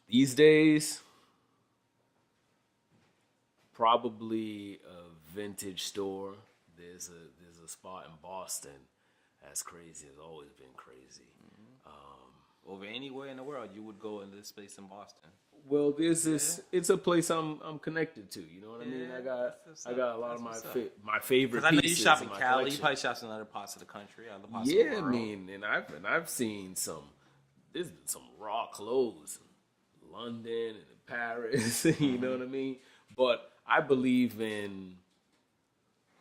These days, probably a vintage store. There's a spot in Boston that's crazy. It's always been crazy. Over anywhere in the world, you would go in this place in Boston. Well, there's this. It's a place I'm connected to. You know what I mean? I got a lot of my favorite. Because I know you pieces shop in my Cali. collection. You probably shop in other parts of the country, other parts of Yeah, the I world. mean, and I've seen some. There's been some raw clothes in London and in Paris. You know what I mean? But I believe in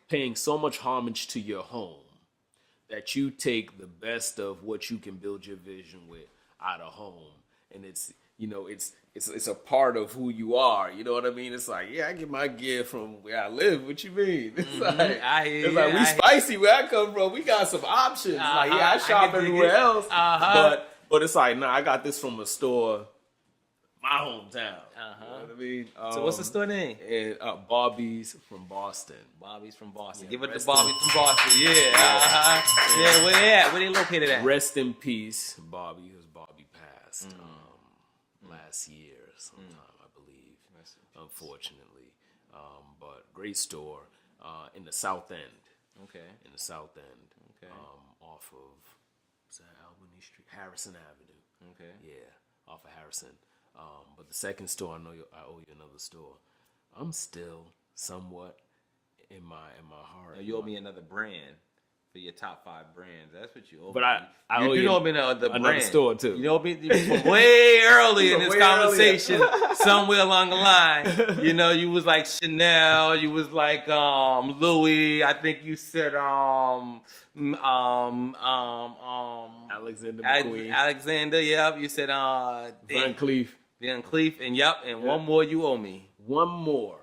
paying so much homage to your home that you take the best of what you can build your vision with out of home, and it's a part of who you are. You know what I mean? It's like, yeah, I get my gear from where I live. What you mean? It's like we spicy where I come from. We got some options. Like, yeah, I shop everywhere else, but it's like, nah, I got this from a store, my hometown. You know what I mean? So what's the store name? And Bobby's from Boston. Bobby's from Boston. Yeah, Give it rest to Bobby in- from Boston. Yeah. Yeah, where they at? Where they located at? Rest in peace, Bobby. Because Bobby passed last year sometime, I believe. Unfortunately, but great store in the South End. Okay. In the South End. Okay. Off of is that Albany Street, Harrison Avenue. Okay. Yeah, off of Harrison. But the second store, I owe you another store. I'm still somewhat in my heart. You owe me another brand for your top 5 brands. That's what you owe But me. I owe you owe me another another brand. store too. You know me from way early in this way conversation, somewhere along the line. You know, you was like Chanel, you was like Louis. I think you said Alexander McQueen. Alexander. Yep. You said Van Cleef. Van Cleef, and yep, and one more you owe me. One more.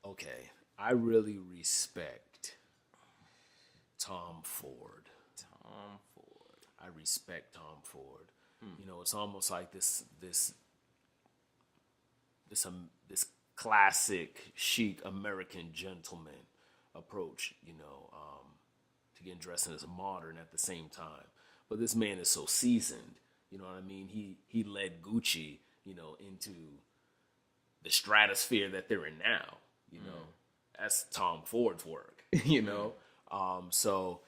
Okay, I really respect Tom Ford. Tom Ford. I respect Tom Ford. You know, it's almost like this classic chic American gentleman approach. You know, to getting dressed as modern at the same time. But this man is so seasoned. You know what I mean? He led Gucci, you know, into the stratosphere that they're in now. You know, that's Tom Ford's work. You know, so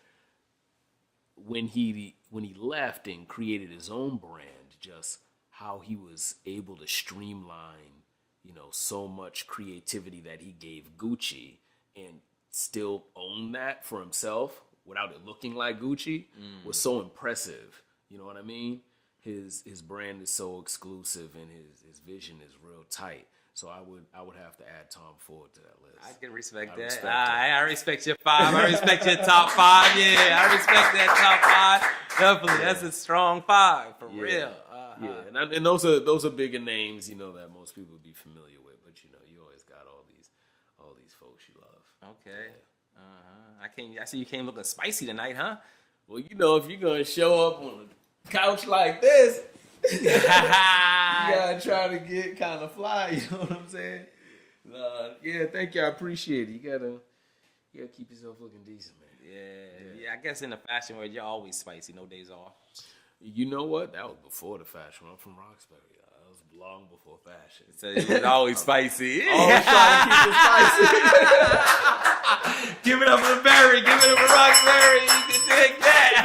when he left and created his own brand, just how he was able to streamline, you know, so much creativity that he gave Gucci and still own that for himself without it looking like Gucci was so impressive. You know what I mean? His brand is so exclusive and his vision is real tight. So I would have to add Tom Ford to that list. I can respect I that. respect I respect your 5. I respect your top 5. Yeah, I respect that top 5. Definitely, that's a strong 5 for real. Yeah, and those are bigger names, you know, that most people would be familiar with. But you know, you always got all these folks you love. Okay. I see you came looking spicy tonight, huh? Well, you know, if you're gonna show up on a couch like this, you gotta try to get kind of fly. You know what I'm saying? Yeah, thank you. I appreciate it. You gotta keep yourself looking decent, man. Yeah. I guess in the fashion world, you're always spicy. No days off. You know what? That was before the fashion. I'm from Roxbury. That was long before fashion. So you're always spicy. Always trying to keep it spicy. Give it up for the berry. Give it up for Roxbury. You can take that.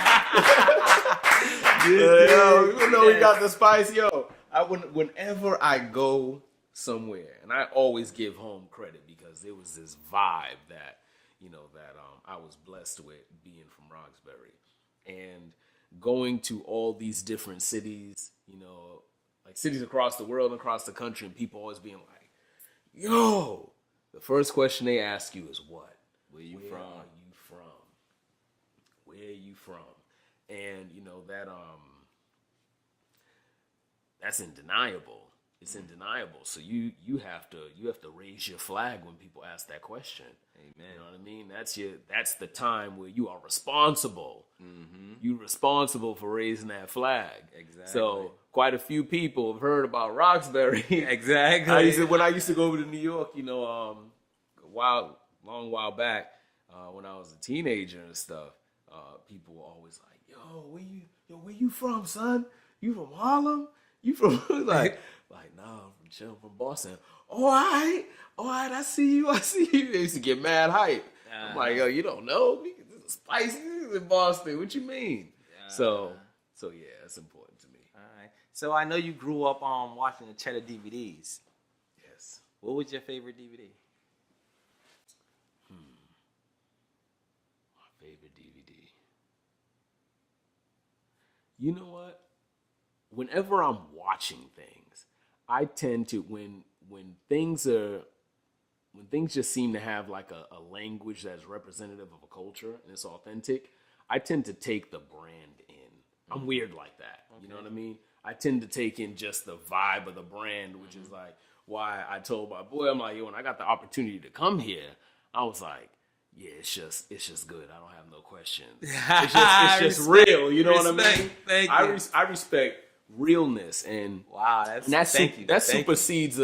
Yo, you know we got the spice. Yo, whenever I go somewhere, and I always give home credit because there was this vibe that, you know, that I was blessed with being from Roxbury. And going to all these different cities, you know, like cities across the world and across the country, and people always being like, yo, the first question they ask you is what? Where are you from? Where are you from? And you know that's undeniable. It's undeniable. So you have to raise your flag when people ask that question. Amen. You know what I mean? That's the time where you are responsible. Mm-hmm. You're responsible for raising that flag. Exactly. So quite a few people have heard about Roxbury. Exactly. When I used to go over to New York, you know, long while back, when I was a teenager and stuff, people were always like, where you from, son? You from Harlem? You from like nah, I'm from Boston. All right, I see you. They used to get mad hype. I'm like, yo, you don't know me? This is spicy. This is in Boston. What you mean? So yeah, it's important to me. All right. So I know you grew up watching the Cheddar DVDs. Yes. What was your favorite DVD? My favorite DVD. You know what? Whenever I'm watching things, I tend to when things just seem to have like a language that's representative of a culture and it's authentic, I tend to take the brand in. I'm weird like that. Okay. You know what I mean? I tend to take in just the vibe of the brand, which is like why I told my boy, I'm like, yo, when I got the opportunity to come here, I was like, yeah, it's just good. I don't have no questions. It's just real. You know what I mean? Thank you. I respect realness, and wow, that supersedes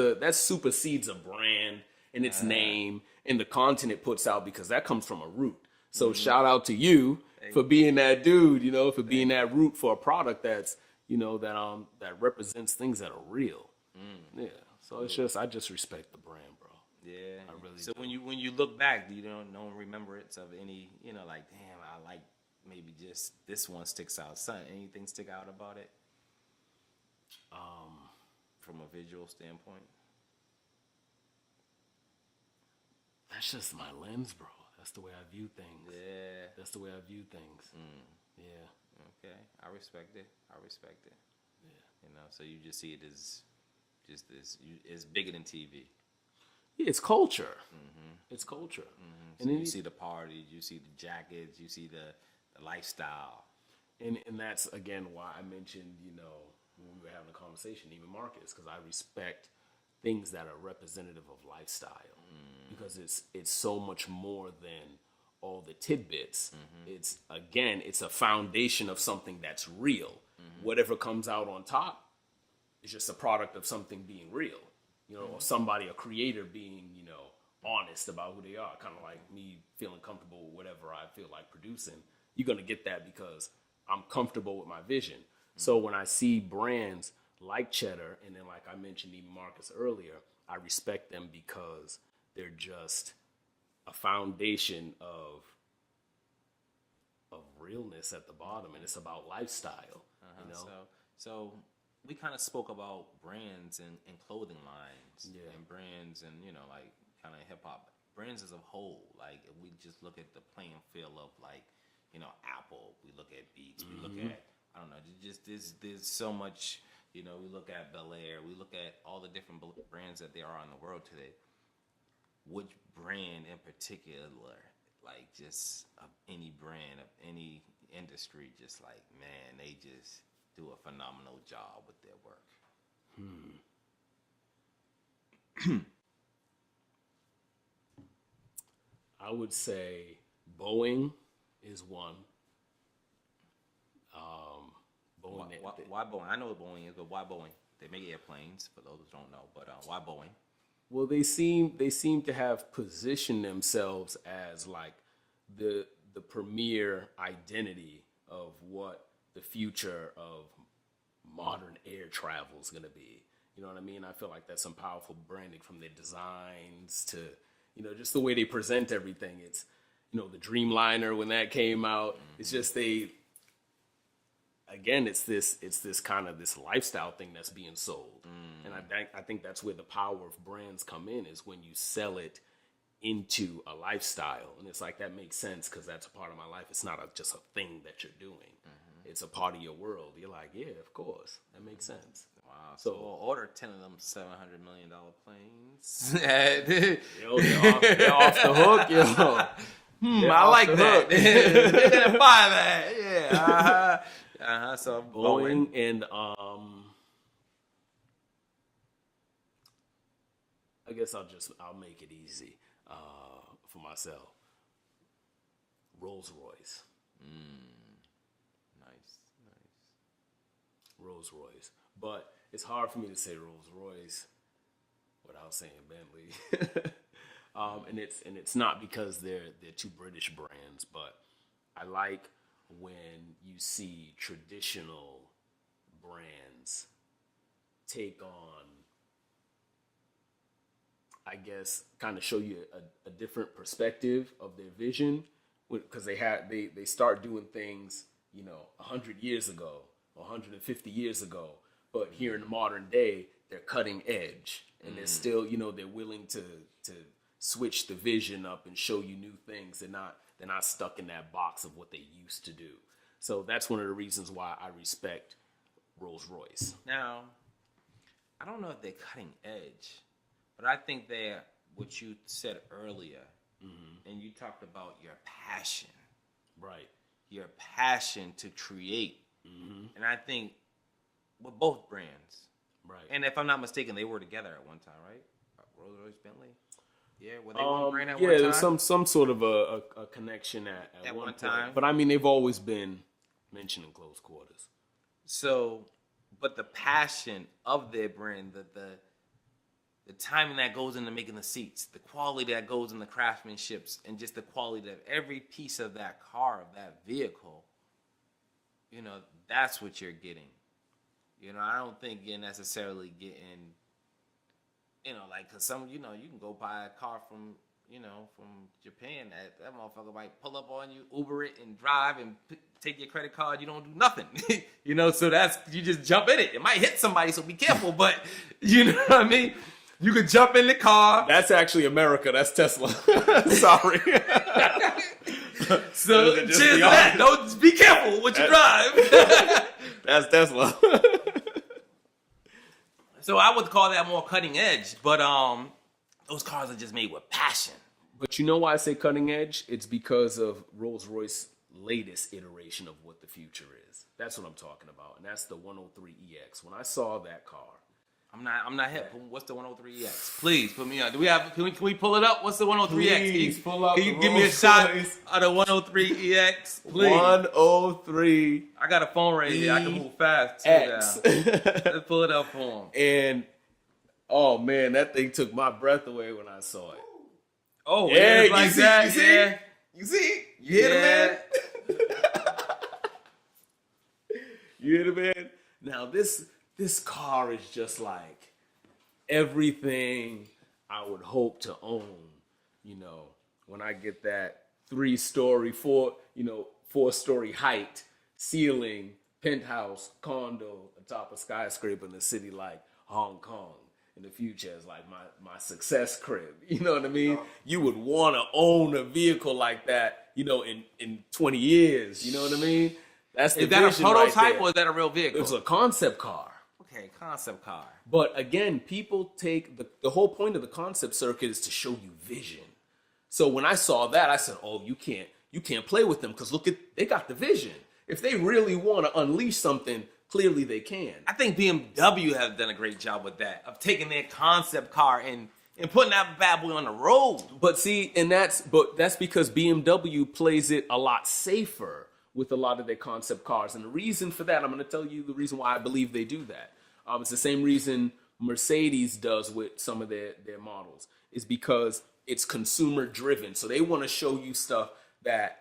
a brand and its name and the content it puts out, because that comes from a root. So shout out to you for being that dude, you know, for being that root for a product that's, you know, that represents things that are real. Yeah. So it's just, I just respect the brand, bro. Yeah. I really so do. when you look back, do you don't remembrance of any, you know, like, damn, I like maybe just this one sticks out. Anything stick out about it? From a visual standpoint? That's just my lens, bro. That's the way I view things. Yeah. That's the way I view things. Yeah. Okay. I respect it. Yeah. You know, so you just see it as just this, it's bigger than TV. Yeah, it's culture. It's culture. So and you see the parties, you see the jackets, you see the lifestyle. And that's, again, why I mentioned, you know, when we were having a conversation, even Marcus, because I respect things that are representative of lifestyle, because it's so much more than all the tidbits. It's a foundation of something that's real. Whatever comes out on top is just a product of something being real, you know, or somebody, a creator being, you know, honest about who they are. Kind of like me feeling comfortable with whatever I feel like producing. You're gonna get that because I'm comfortable with my vision. So when I see brands like Cheddar, and then like I mentioned even Marcus earlier, I respect them because they're just a foundation of realness at the bottom, and it's about lifestyle. You know? So we kind of spoke about brands and clothing lines, and brands and, you know, like kind of hip hop brands as a whole. Like if we just look at the playing field of, like, you know, Apple, we look at Beats, we look at, I don't know, just there's so much, you know, we look at Bel Air, we look at all the different brands that there are in the world today. Which brand in particular, like just of any brand, of any industry, just like, man, they just do a phenomenal job with their work? I would say Boeing is one. Boeing. Why Boeing? I know what Boeing is, but why Boeing? They make airplanes, for those who don't know, but why Boeing? Well, they seem to have positioned themselves as like the premier identity of what the future of modern air travel is going to be. You know what I mean? I feel like that's some powerful branding, from their designs to, you know, just the way they present everything. It's, you know, the Dreamliner, when that came out, it's just it's this kind of this lifestyle thing that's being sold. And I think that's where the power of brands come in, is when you sell it into a lifestyle. And it's like, that makes sense because that's a part of my life. It's not just a thing that you're doing. It's a part of your world. You're like, yeah, of course. That makes sense. Wow. So we'll order 10 of them $700 million planes. Yo, they're off the hook, yo. I like that. They're gonna buy that. Yeah. So Boeing and I guess I'll make it easy for myself. Rolls-Royce. Nice. Rolls-Royce. But it's hard for me to say Rolls-Royce without saying Bentley. And it's not because they're two British brands, but I like when you see traditional brands take on, I guess, kind of show you a different perspective of their vision, because they start doing things, you know, 100 years ago or 150 years ago, but here in the modern day, they're cutting edge, and they're still, you know, they're willing to switch the vision up and show you new things. They're not stuck in that box of what they used to do. So that's one of the reasons why I respect Rolls-Royce. Now, I don't know if they're cutting edge, but I think they're what you said earlier, and you talked about your passion. Right. Your passion to create. And I think with both brands. Right. And if I'm not mistaken, they were together at one time, right? Rolls-Royce, Bentley? Yeah, were they one brand at one time? Yeah, there's some sort of a connection at one time. But I mean, they've always been mentioned in close quarters. So, but the passion of their brand, the timing that goes into making the seats, the quality that goes in the craftsmanships, and just the quality of every piece of that car, of that vehicle, you know, that's what you're getting. You know, I don't think you're necessarily getting, you know, like, cause some, you know, you can go buy a car from, you know, from Japan. That motherfucker might pull up on you, Uber it, and drive and take your credit card. You don't do nothing, you know. So that's, you just jump in it. It might hit somebody, so be careful. But you know what I mean. You could jump in the car. That's actually America. That's Tesla. Sorry. So cheers to that. Don't be careful what you drive. That's Tesla. So I would call that more cutting edge, but those cars are just made with passion. But you know why I say cutting edge? It's because of Rolls-Royce's latest iteration of what the future is. That's what I'm talking about, and that's the 103EX. When I saw that car, I'm not hip. What's the 103EX? Please put me on. Do we have? Can we pull it up? What's the 103EX? Please pull up. Can you give me a shot of the 103EX? Please. 103. I got a phone right here. I can move fast too. X. Let's pull it up for him. And oh man, that thing took my breath away when I saw it. Oh yeah, yeah, like that. You see? Yeah. You see? You hear the man? You hear the man? Now this car is just like everything I would hope to own, you know, when I get that 4-story height, ceiling, penthouse, condo atop a skyscraper in a city like Hong Kong. In the future as like my success crib. You know what I mean? You would want to own a vehicle like that, you know, in 20 years. You know what I mean? That's the Is that a vision prototype right there. or is that a real vehicle? It's a concept car. Okay, concept car. But again, people take the whole point of the concept circuit is to show you vision. So when I saw that, I said, "Oh, you can't play with them because look at they got the vision. If they really want to unleash something, clearly they can." I think BMW have done a great job with that, of taking their concept car and putting that bad boy on the road. But see, that's because BMW plays it a lot safer with a lot of their concept cars. And the reason for that, I'm going to tell you the reason why I believe they do that. It's the same reason Mercedes does with some of their models, is because it's consumer driven. So they want to show you stuff that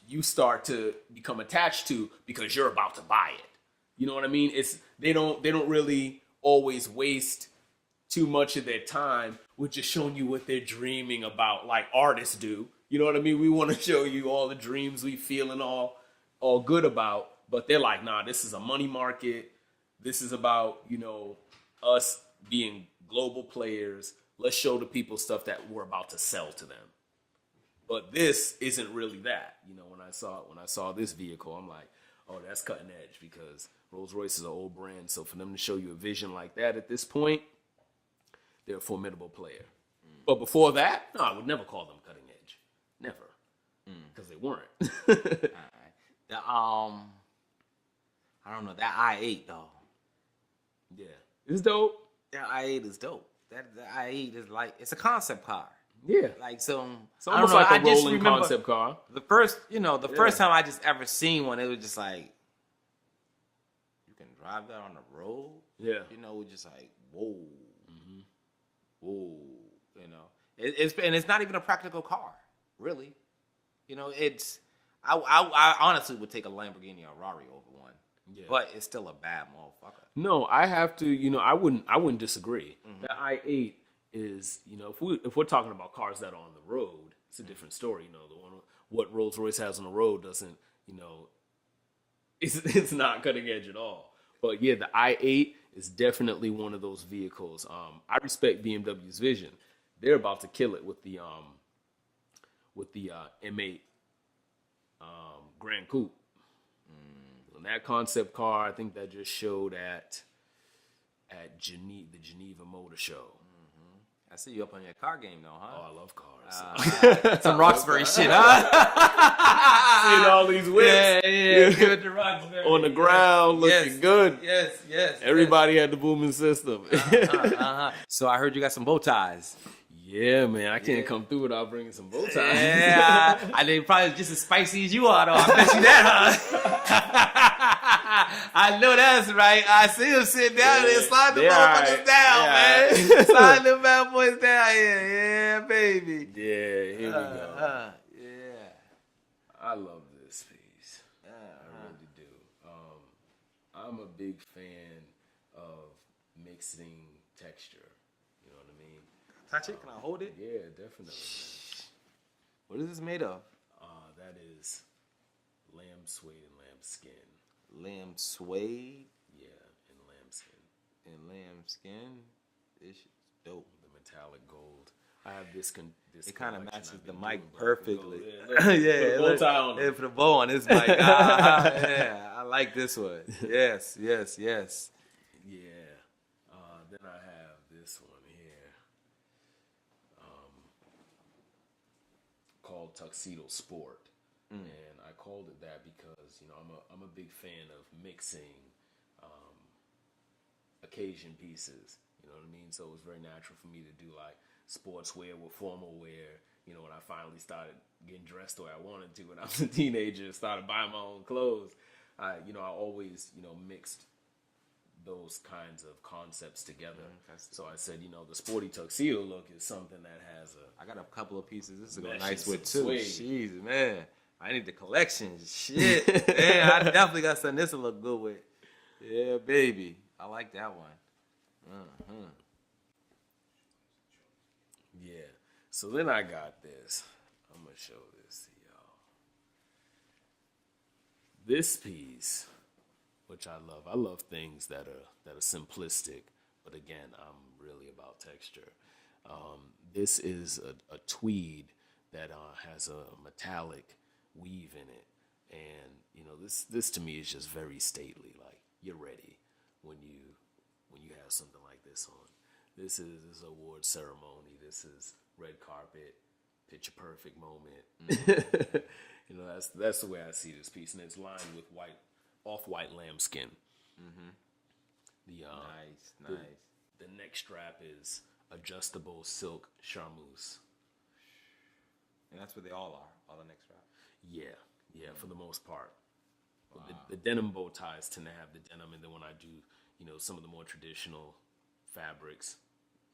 you start to become attached to because you're about to buy it. You know what I mean? They don't really always waste too much of their time with just showing you what they're dreaming about, like artists do. You know what I mean? We want to show you all the dreams we feel and all good about, but they're like, nah, this is a money market. This is about, you know, us being global players. Let's show the people stuff that we're about to sell to them. But this isn't really that. You know, when I saw this vehicle, I'm like, oh, that's cutting edge because Rolls-Royce is an old brand. So for them to show you a vision like that at this point, they're a formidable player. But before that, no, I would never call them cutting edge. Never. Because they weren't. All right. I don't know, that i8 though. Yeah. It's dope. That i8 is dope. The i8 is like, it's a concept car. Yeah. Like, so it's almost like a rolling concept car. The first time I just ever seen one, it was just like, you can drive that on the road. Yeah. You know, it's just like, whoa. Mm-hmm. Whoa. You know, it's not even a practical car, really. You know, I honestly would take a Lamborghini or a Rari over one. Yeah. But it's still a bad motherfucker. No, I have to, you know, I wouldn't disagree. Mm-hmm. The i8 is, you know, if we're talking about cars that are on the road, it's a different story. You know, what Rolls-Royce has on the road doesn't, you know, it's not cutting edge at all. But yeah, the i8 is definitely one of those vehicles. I respect BMW's vision. They're about to kill it with the M8 Grand Coupe. And that concept car, I think that just showed at at the Geneva Motor Show. I see you up on your car game though, huh? Oh, I love cars. Some Roxbury shit, huh? Seeing all these whips Yeah, give it to Roxbury. on the ground, looking good. Yes. Everybody had the booming system. So I heard you got some bow ties. Yeah, man, I can't come through without bringing some bow ties. Yeah, I think probably just as spicy as you are, though. I bet you that, huh? I know that's right. I see him sitting down there, slide the motherfuckers down, man. Slide the bad boys down here. Yeah, baby. Yeah, here we go. Yeah. I love this piece. I really do. I'm a big fan of mixing texture. You know what I mean? Touch it? Can I hold it? Yeah, definitely. What is this made of? That is lamb suede and lamb skin. Lamb suede Yeah, and lamb skin. and lamb skin. This shit's dope. The metallic gold. I have this. It kind of collection matches I've the been mic doing black and perfectly. gold. Yeah, Yeah, put a bow tie on it. yeah, put a bow on this mic. Yeah, I like this one. Yes. Yeah. Then I have this one here, called Tuxedo Sport, and I called it that because I'm a big fan of mixing occasion pieces. You know what I mean? So it was very natural for me to do like sportswear with formal wear. When I finally started getting dressed the way I wanted to when I was a teenager and started buying my own clothes, I always, mixed those kinds of concepts together. So I said, the sporty tuxedo look is something that has I got a couple of pieces. This is going Matches nice with some too. suede. Jeez, man. I need the collection. Shit. Man, I definitely got something this will look good with. Yeah, baby. I like that one. Yeah. So then I got this. I'm going to show this to y'all. This piece, which I love. I love things that are simplistic, but again, I'm really about texture. This is a tweed that has a metallic weave in it, and this to me is just very stately. Like, you're ready when you have something like this on. This is award ceremony. This is red carpet, picture perfect moment. That's the way I see this piece, and it's lined with off-white lambskin. Nice. The neck strap is adjustable silk charmeuse. And that's what they all are the neck strap. Yeah, for the most part. Wow. The denim bow ties tend to have the denim, and then when I do, some of the more traditional fabrics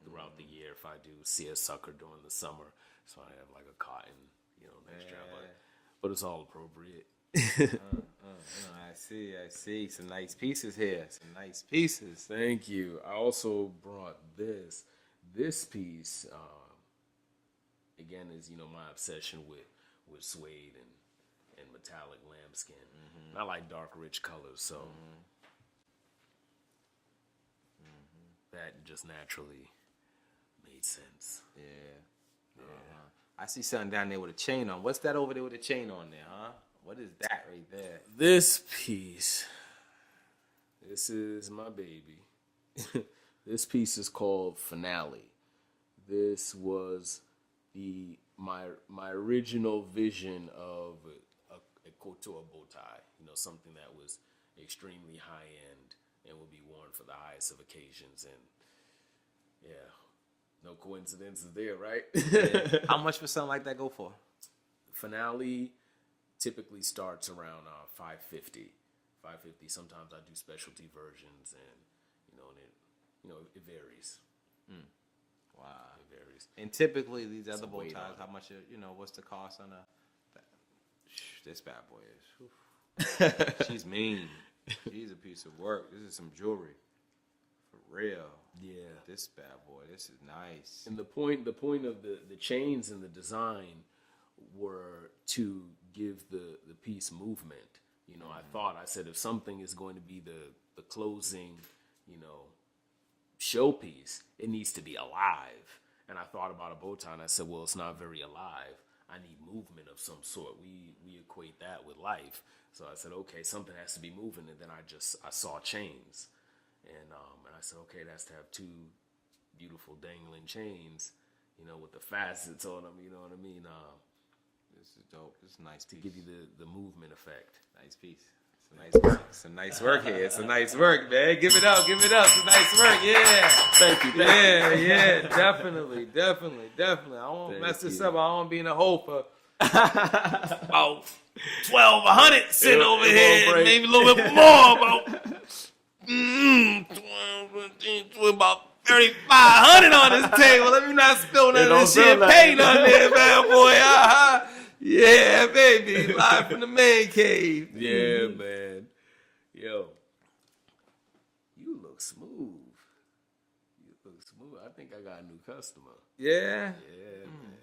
throughout the year, if I do seersucker during the summer, so I have like a cotton, neck strap. But it's all appropriate. I see. Some nice pieces here. Some nice pieces. Thank you. I also brought this. This piece, again, is my obsession with suede and metallic lambskin. And I like dark, rich colors, so that just naturally made sense. Yeah. I see something down there with a chain on. What's that over there with a chain on there, huh? What is that right there? This piece, this is my baby. This piece is called Finale. This was my original vision of a couture bow tie. Something that was extremely high end and would be worn for the highest of occasions. And yeah, no coincidences there, right? Yeah. How much for something like that go for? Finale typically starts around $550. Sometimes I do specialty versions, and it varies. Wow, it varies. And typically these other Some bow weight ties, on how much? What's the cost on this bad boy is? She's mean. She's a piece of work. This is some jewelry, for real. Yeah. This bad boy. This is nice. And the point of the chains and the design were to give the piece movement. I said if something is going to be the closing, showpiece, it needs to be alive. And I thought about a bow tie, and I said, well, it's not very alive. I need movement of some sort. We equate that with life. So I said, okay, something has to be moving. And then I saw chains. And I said, okay, that's to have two beautiful dangling chains, you know, with the facets on them. You know what I mean? This is dope. This is a nice To piece. give you the movement effect. Nice piece. It's a nice work. It's a nice work here. It's a nice work, man. Give it up. Give it up. It's a nice work. Yeah. Thank you. Yeah. Definitely. I won't Thank mess this you. up. I won't be in a hole for about 1,200 sitting It- over it here. won't break. Maybe a little bit more. About 3,500 on this table. Let me not spill none of don't this spill champagne nothing. on there, man, boy. Yeah, baby. Live from the man cave. Yeah, man. Yo, you look smooth. I think I got a new customer. Yeah. Yeah, man.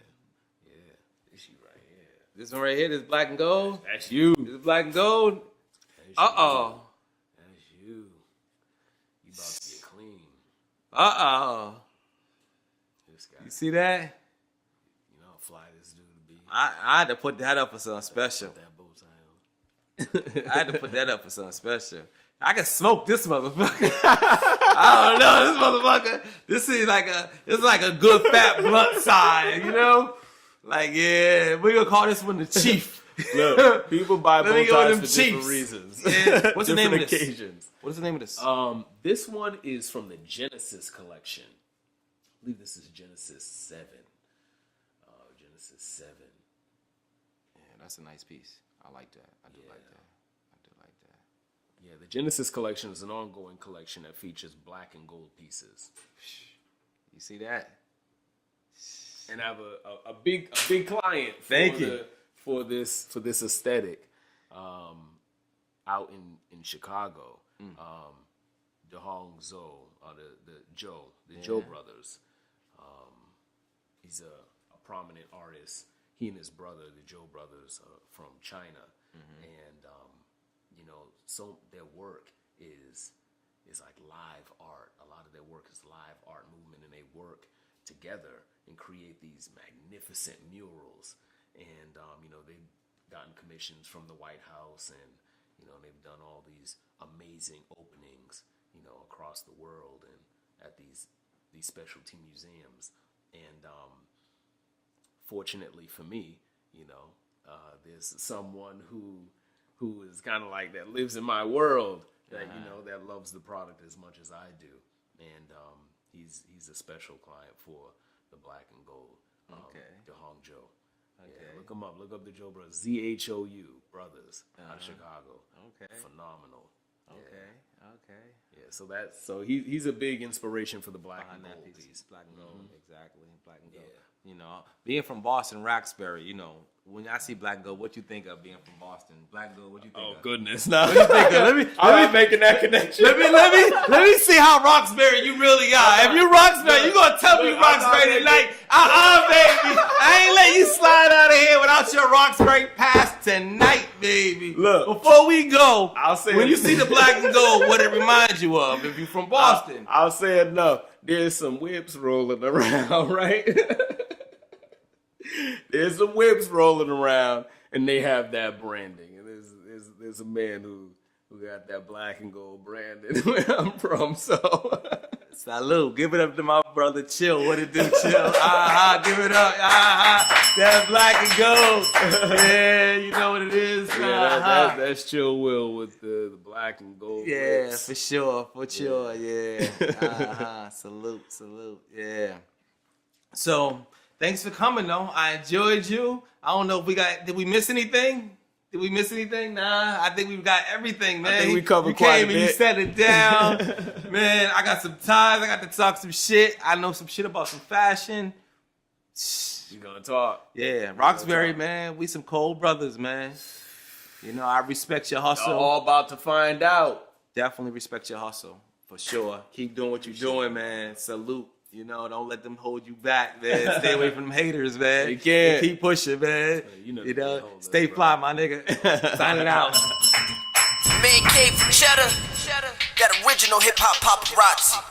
Yeah, this you right here. This one right here, this black and gold. That's you. This is black and gold. That's Uh-oh. That's you. You about to get clean. Uh-oh. This guy. You see that? You know how fly this dude to be. I had to put that up for something special. Put that bow tie on. I had to put that up for something special. I can smoke this motherfucker. I don't know, this motherfucker. This is like a good fat blunt side, you know? Like, yeah, we're gonna call this one the Chief. Look, people buy Let bow me go with ties them for Chiefs. different reasons. Yeah. What's the name of Different this? occasions. What's the name of this? This one is from the Genesis collection. I believe this is Genesis 7. Genesis 7. Yeah, that's a nice piece. I like that. I do like that. Yeah, the Genesis collection is an ongoing collection that features black and gold pieces. You see that? And I have a big client for this aesthetic out in Chicago. The Hong Zhou, or the Joe brothers. He's a prominent artist. He and his brother, the Joe brothers, from China, and you know, so their work is like live art. A lot of their work is live art movement, and they work together and create these magnificent murals. And you know, they've gotten commissions from the White House, and you know, they've done all these amazing openings, you know, across the world and at these specialty museums. And fortunately for me, you know, there's someone who is kind of like that, lives in my world, that you know, that loves the product as much as I do. And he's a special client for the black and gold. The Hong Joe. Yeah, look him up. Look up the Joe Brothers. ZHOU Brothers out of Chicago. Okay. Phenomenal. Okay. Yeah, so he's a big inspiration for the black and Behind gold that piece. Black and gold, exactly. Black and gold. You know, being from Boston, Roxbury, you know, when I see black and gold, what you think of being from Boston? Black and gold, what you think of? Goodness. Nah. What you think of? I'm not making that connection. Let me see how Roxbury you really are. If you Roxbury, you gonna tell me Roxbury tonight? Baby. I ain't let you slide out of here without your Roxbury pass tonight, baby. Look, before we go, I'll say when it. you see the black and gold, what it reminds you of? If you're from Boston, I'll say enough. There's some whips rolling around, right? There's some whips rolling around, and they have that branding. And there's a man who got that black and gold branding where I'm from. So salute. Give it up to my brother Chill. What it do, Chill? Give it up. That black and gold. Yeah, you know what it is. that's Chill Will with the black and gold. Yeah, whips. for sure. Yeah. Salute. Yeah. So, thanks for coming, though. I enjoyed you. I don't know if did we miss anything? Nah, I think we've got everything, man. I think we covered you quite a came and you bit. set it down. Man, I got some ties. I got to talk some shit. I know some shit about some fashion. You gonna talk? Yeah, Roxbury, man. We some cold brothers, man. You know, I respect your hustle. All about to find out. Definitely respect your hustle, for sure. Keep doing what you're doing, man. Salute. You know, don't let them hold you back, man. Stay away from them haters, man. You can't. Keep pushing, man. You know, stay fly, my nigga. Signing out. Man cave for cheddar. That original hip hop paparazzi.